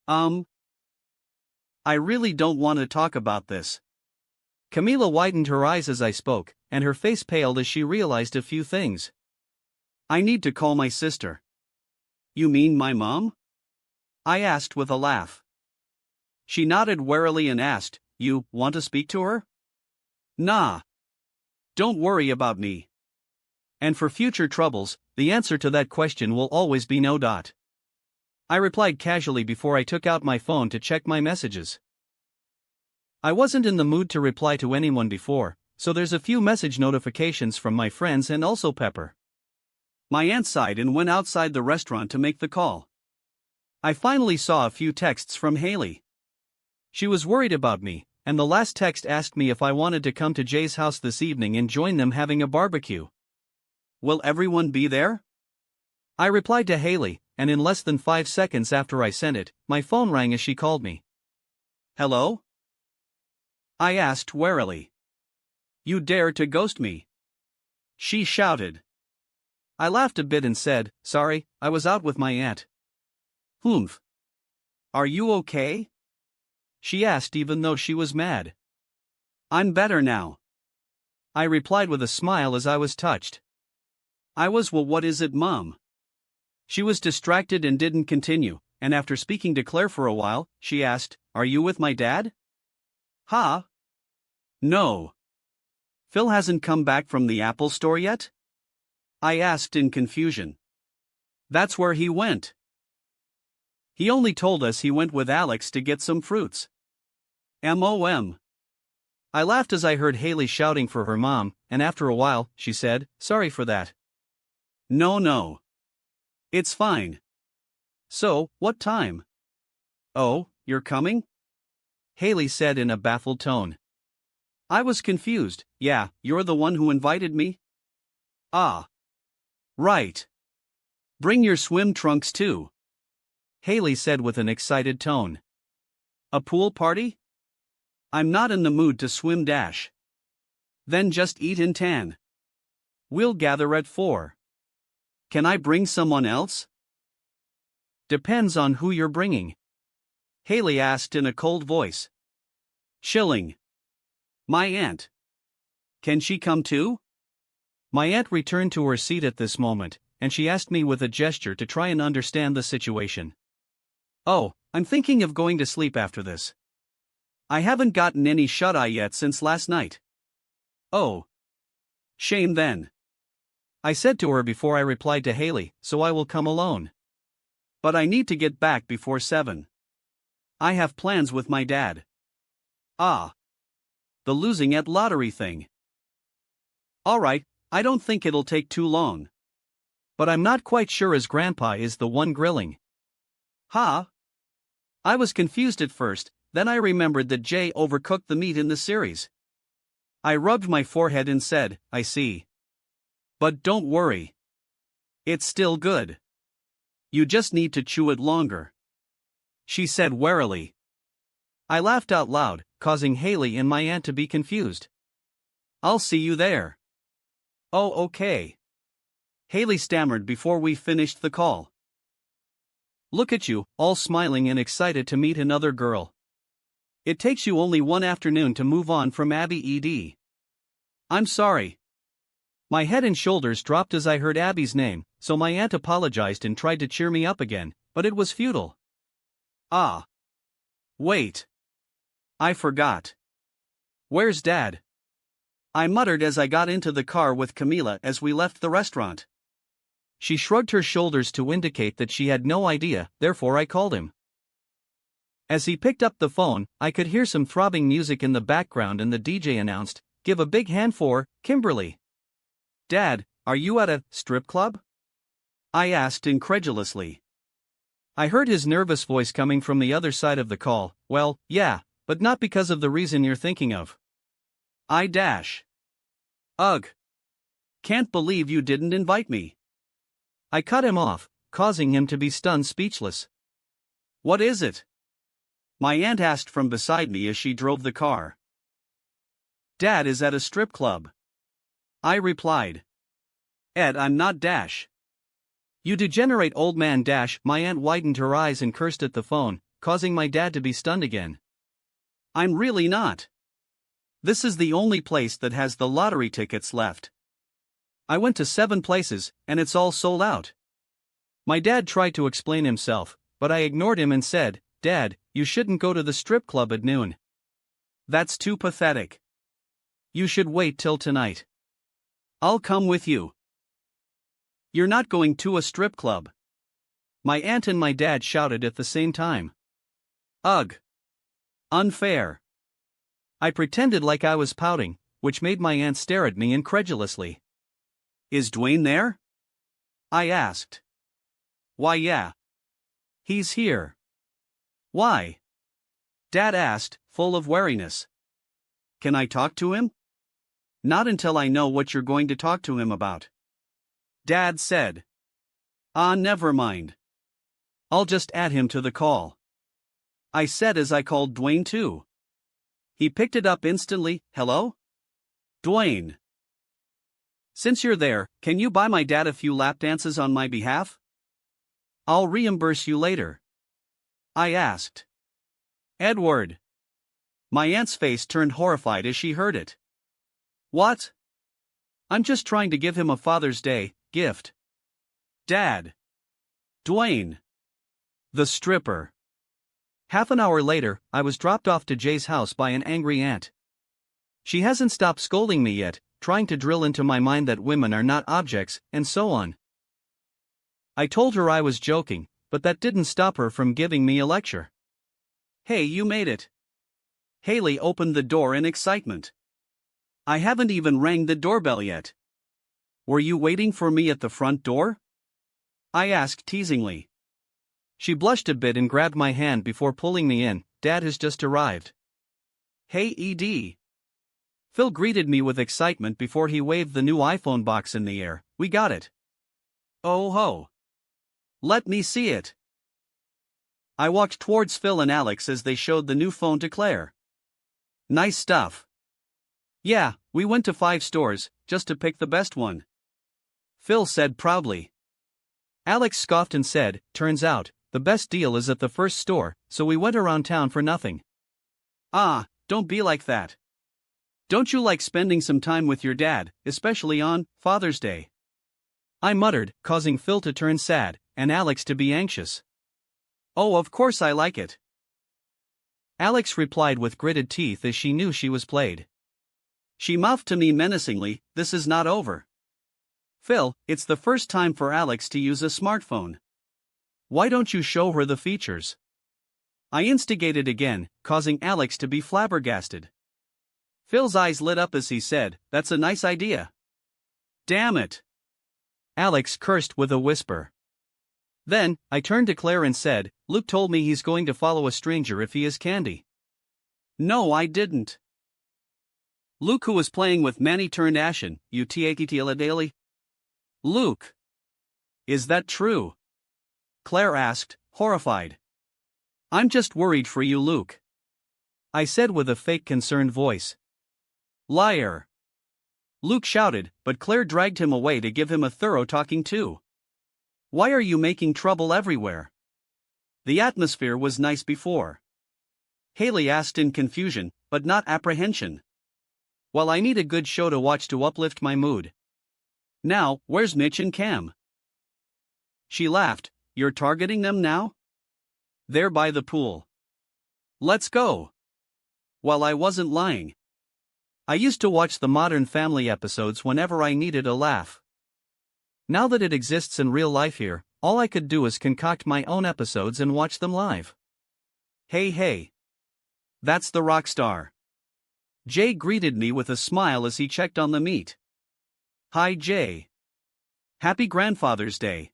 I really don't want to talk about this. Camila widened her eyes as I spoke, and her face paled as she realized a few things. I need to call my sister. You mean my mom? I asked with a laugh. She nodded warily and asked, You want to speak to her? Nah. Don't worry about me. And for future troubles, the answer to that question will always be no. I replied casually before I took out my phone to check my messages. I wasn't in the mood to reply to anyone before, so there's a few message notifications from my friends and also Pepper. My aunt sighed and went outside the restaurant to make the call. I finally saw a few texts from Haley. She was worried about me, and the last text asked me if I wanted to come to Jay's house this evening and join them having a barbecue. Will everyone be there? I replied to Haley, and in less than 5 seconds after I sent it, my phone rang as she called me. Hello? I asked warily. You dare to ghost me? She shouted. I laughed a bit and said, Sorry, I was out with my aunt. Humph. Are you okay? She asked even though she was mad. I'm better now. I replied with a smile as I was touched. Well, what is it, Mom? She was distracted and didn't continue, and after speaking to Claire for a while, she asked, Are you with my dad? Huh? No. Phil hasn't come back from the Apple store yet? I asked in confusion. That's where he went. He only told us he went with Alex to get some fruits. MOM. I laughed as I heard Haley shouting for her mom, and after a while, she said, Sorry for that. No. It's fine. So, what time? Oh, you're coming? Haley said in a baffled tone. I was confused. Yeah, you're the one who invited me? Ah. Right. Bring your swim trunks too. Haley said with an excited tone. A pool party? I'm not in the mood to swim. Then just eat and tan. We'll gather at 4. Can I bring someone else? Depends on who you're bringing. Haley asked in a cold voice. Chilling. My aunt. Can she come too? My aunt returned to her seat at this moment, and she asked me with a gesture to try and understand the situation. Oh, I'm thinking of going to sleep after this. I haven't gotten any shut-eye yet since last night. Oh. Shame then. I said to her before I replied to Haley, so I will come alone. But I need to get back before 7. I have plans with my dad. Ah. The losing at lottery thing. Alright, I don't think it'll take too long. But I'm not quite sure as Grandpa is the one grilling. Huh? I was confused at first, then I remembered that Jay overcooked the meat in the series. I rubbed my forehead and said, I see. But don't worry. It's still good. You just need to chew it longer. She said warily. I laughed out loud, causing Haley and my aunt to be confused. I'll see you there. Oh, okay. Haley stammered before we finished the call. Look at you, all smiling and excited to meet another girl. It takes you only one afternoon to move on from Abby ED. I'm sorry. My head and shoulders dropped as I heard Abby's name, so my aunt apologized and tried to cheer me up again, but it was futile. Ah. Wait. I forgot. Where's Dad? I muttered as I got into the car with Camila as we left the restaurant. She shrugged her shoulders to indicate that she had no idea, therefore I called him. As he picked up the phone, I could hear some throbbing music in the background and the DJ announced, Give a big hand for Kimberly. Dad, are you at a strip club? I asked incredulously. I heard his nervous voice coming from the other side of the call. Well, yeah, but not because of the reason you're thinking of. Ugh. Can't believe you didn't invite me. I cut him off, causing him to be stunned speechless. What is it? My aunt asked from beside me as she drove the car. Dad is at a strip club. I replied. Ed, I'm not You degenerate old man. My aunt widened her eyes and cursed at the phone, causing my dad to be stunned again. I'm really not. This is the only place that has the lottery tickets left. I went to 7 places, and it's all sold out. My dad tried to explain himself, but I ignored him and said, Dad, you shouldn't go to the strip club at noon. That's too pathetic. You should wait till tonight. I'll come with you. You're not going to a strip club. My aunt and my dad shouted at the same time. Ugh. Unfair. I pretended like I was pouting, which made my aunt stare at me incredulously. Is Dwayne there? I asked. Why, yeah. He's here. Why? Dad asked, full of wariness. Can I talk to him? Not until I know what you're going to talk to him about. Dad said. Never mind. I'll just add him to the call. I said as I called Dwayne too. He picked it up instantly. Hello? Dwayne. Since you're there, can you buy my dad a few lap dances on my behalf? I'll reimburse you later. I asked. Edward. My aunt's face turned horrified as she heard it. What? I'm just trying to give him a Father's Day gift. Dad. Dwayne. The stripper. Half an hour later, I was dropped off to Jay's house by an angry aunt. She hasn't stopped scolding me yet, trying to drill into my mind that women are not objects, and so on. I told her I was joking, but that didn't stop her from giving me a lecture. Hey, you made it. Haley opened the door in excitement. I haven't even rang the doorbell yet. Were you waiting for me at the front door? I asked teasingly. She blushed a bit and grabbed my hand before pulling me in. Dad has just arrived. Hey, ED. Phil greeted me with excitement before he waved the new iPhone box in the air. We got it. Oh ho. Let me see it. I walked towards Phil and Alex as they showed the new phone to Claire. Nice stuff. Yeah, we went to 5 stores, just to pick the best one. Phil said proudly. Alex scoffed and said, turns out, the best deal is at the first store, so we went around town for nothing. Don't be like that. Don't you like spending some time with your dad, especially on Father's Day? I muttered, causing Phil to turn sad, and Alex to be anxious. Oh, of course I like it. Alex replied with gritted teeth as she knew she was played. She mouthed to me menacingly, this is not over. Phil, it's the first time for Alex to use a smartphone. Why don't you show her the features? I instigated again, causing Alex to be flabbergasted. Phil's eyes lit up as he said, that's a nice idea. Damn it. Alex cursed with a whisper. Then, I turned to Claire and said, Luke told me he's going to follow a stranger if he is candy. No, I didn't. Luke, who was playing with Manny, turned ashen. You daily? Luke. Is that true? Claire asked, horrified. I'm just worried for you, Luke. I said with a fake concerned voice. Liar. Luke shouted, but Claire dragged him away to give him a thorough talking to. Why are you making trouble everywhere? The atmosphere was nice before. Haley asked in confusion, but not apprehension. Well, I need a good show to watch to uplift my mood. Now, where's Mitch and Cam? She laughed. You're targeting them now? They're by the pool. Let's go. Well, I wasn't lying. I used to watch the Modern Family episodes whenever I needed a laugh. Now that it exists in real life here, all I could do is concoct my own episodes and watch them live. Hey. That's the rock star. Jay greeted me with a smile as he checked on the meat. Hi, Jay. Happy Grandfather's Day.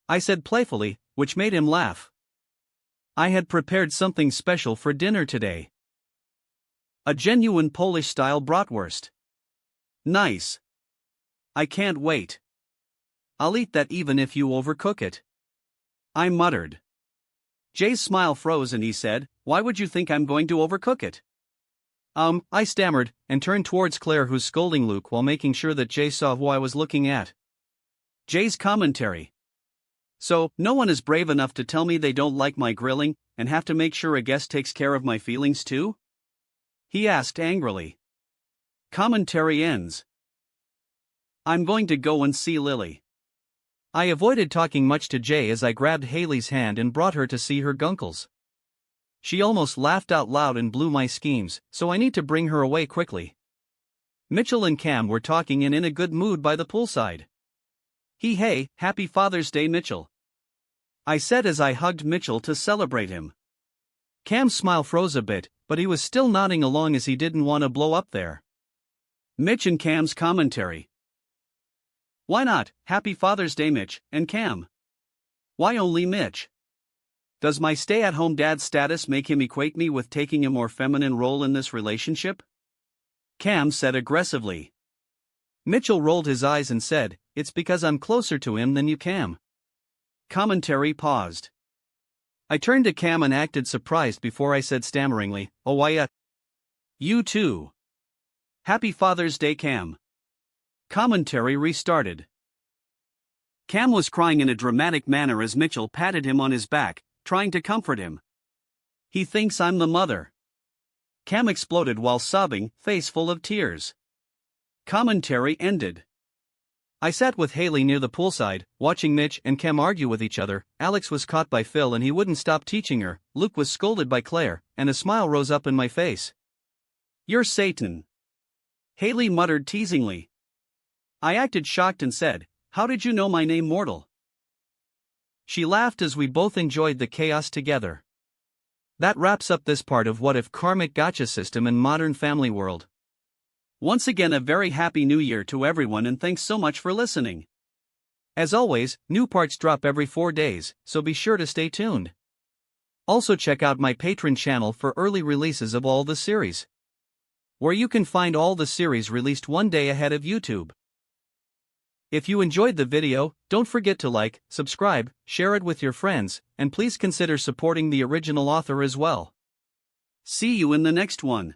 I said playfully, which made him laugh. I had prepared something special for dinner today. A genuine Polish-style bratwurst. Nice. I can't wait. I'll eat that even if you overcook it. I muttered. Jay's smile froze and he said, why would you think I'm going to overcook it? I stammered, and turned towards Claire, who's scolding Luke while making sure that Jay saw who I was looking at. Jay's commentary. So, no one is brave enough to tell me they don't like my grilling, and have to make sure a guest takes care of my feelings too? He asked angrily. Commentary ends. I'm going to go and see Lily. I avoided talking much to Jay as I grabbed Haley's hand and brought her to see her gunkles. She almost laughed out loud and blew my schemes, so I need to bring her away quickly. Mitchell and Cam were talking and in a good mood by the poolside. Hey, happy Father's Day, Mitchell. I said as I hugged Mitchell to celebrate him. Cam's smile froze a bit, but he was still nodding along as he didn't want to blow up there. Mitch and Cam's commentary. Why not, happy Father's Day, Mitch and Cam? Why only Mitch? Does my stay-at-home dad status make him equate me with taking a more feminine role in this relationship? Cam said aggressively. Mitchell rolled his eyes and said, it's because I'm closer to him than you, Cam. Commentary paused. I turned to Cam and acted surprised before I said stammeringly, oh why you too. Happy Father's Day, Cam. Commentary restarted. Cam was crying in a dramatic manner as Mitchell patted him on his back, trying to comfort him. He thinks I'm the mother. Cam exploded while sobbing, face full of tears. Commentary ended. I sat with Haley near the poolside, watching Mitch and Cam argue with each other. Alex was caught by Phil and he wouldn't stop teaching her. Luke was scolded by Claire, and a smile rose up in my face. You're Satan. Haley muttered teasingly. I acted shocked and said, how did you know my name, mortal? She laughed as we both enjoyed the chaos together. That wraps up this part of What If Karmic Gacha system in modern family world. Once again, a very happy new year to everyone and thanks so much for listening. As always, new parts drop every 4 days, so be sure to stay tuned. Also check out my Patreon channel for early releases of all the series, where you can find all the series released one day ahead of YouTube. If you enjoyed the video, don't forget to like, subscribe, share it with your friends, and please consider supporting the original author as well. See you in the next one.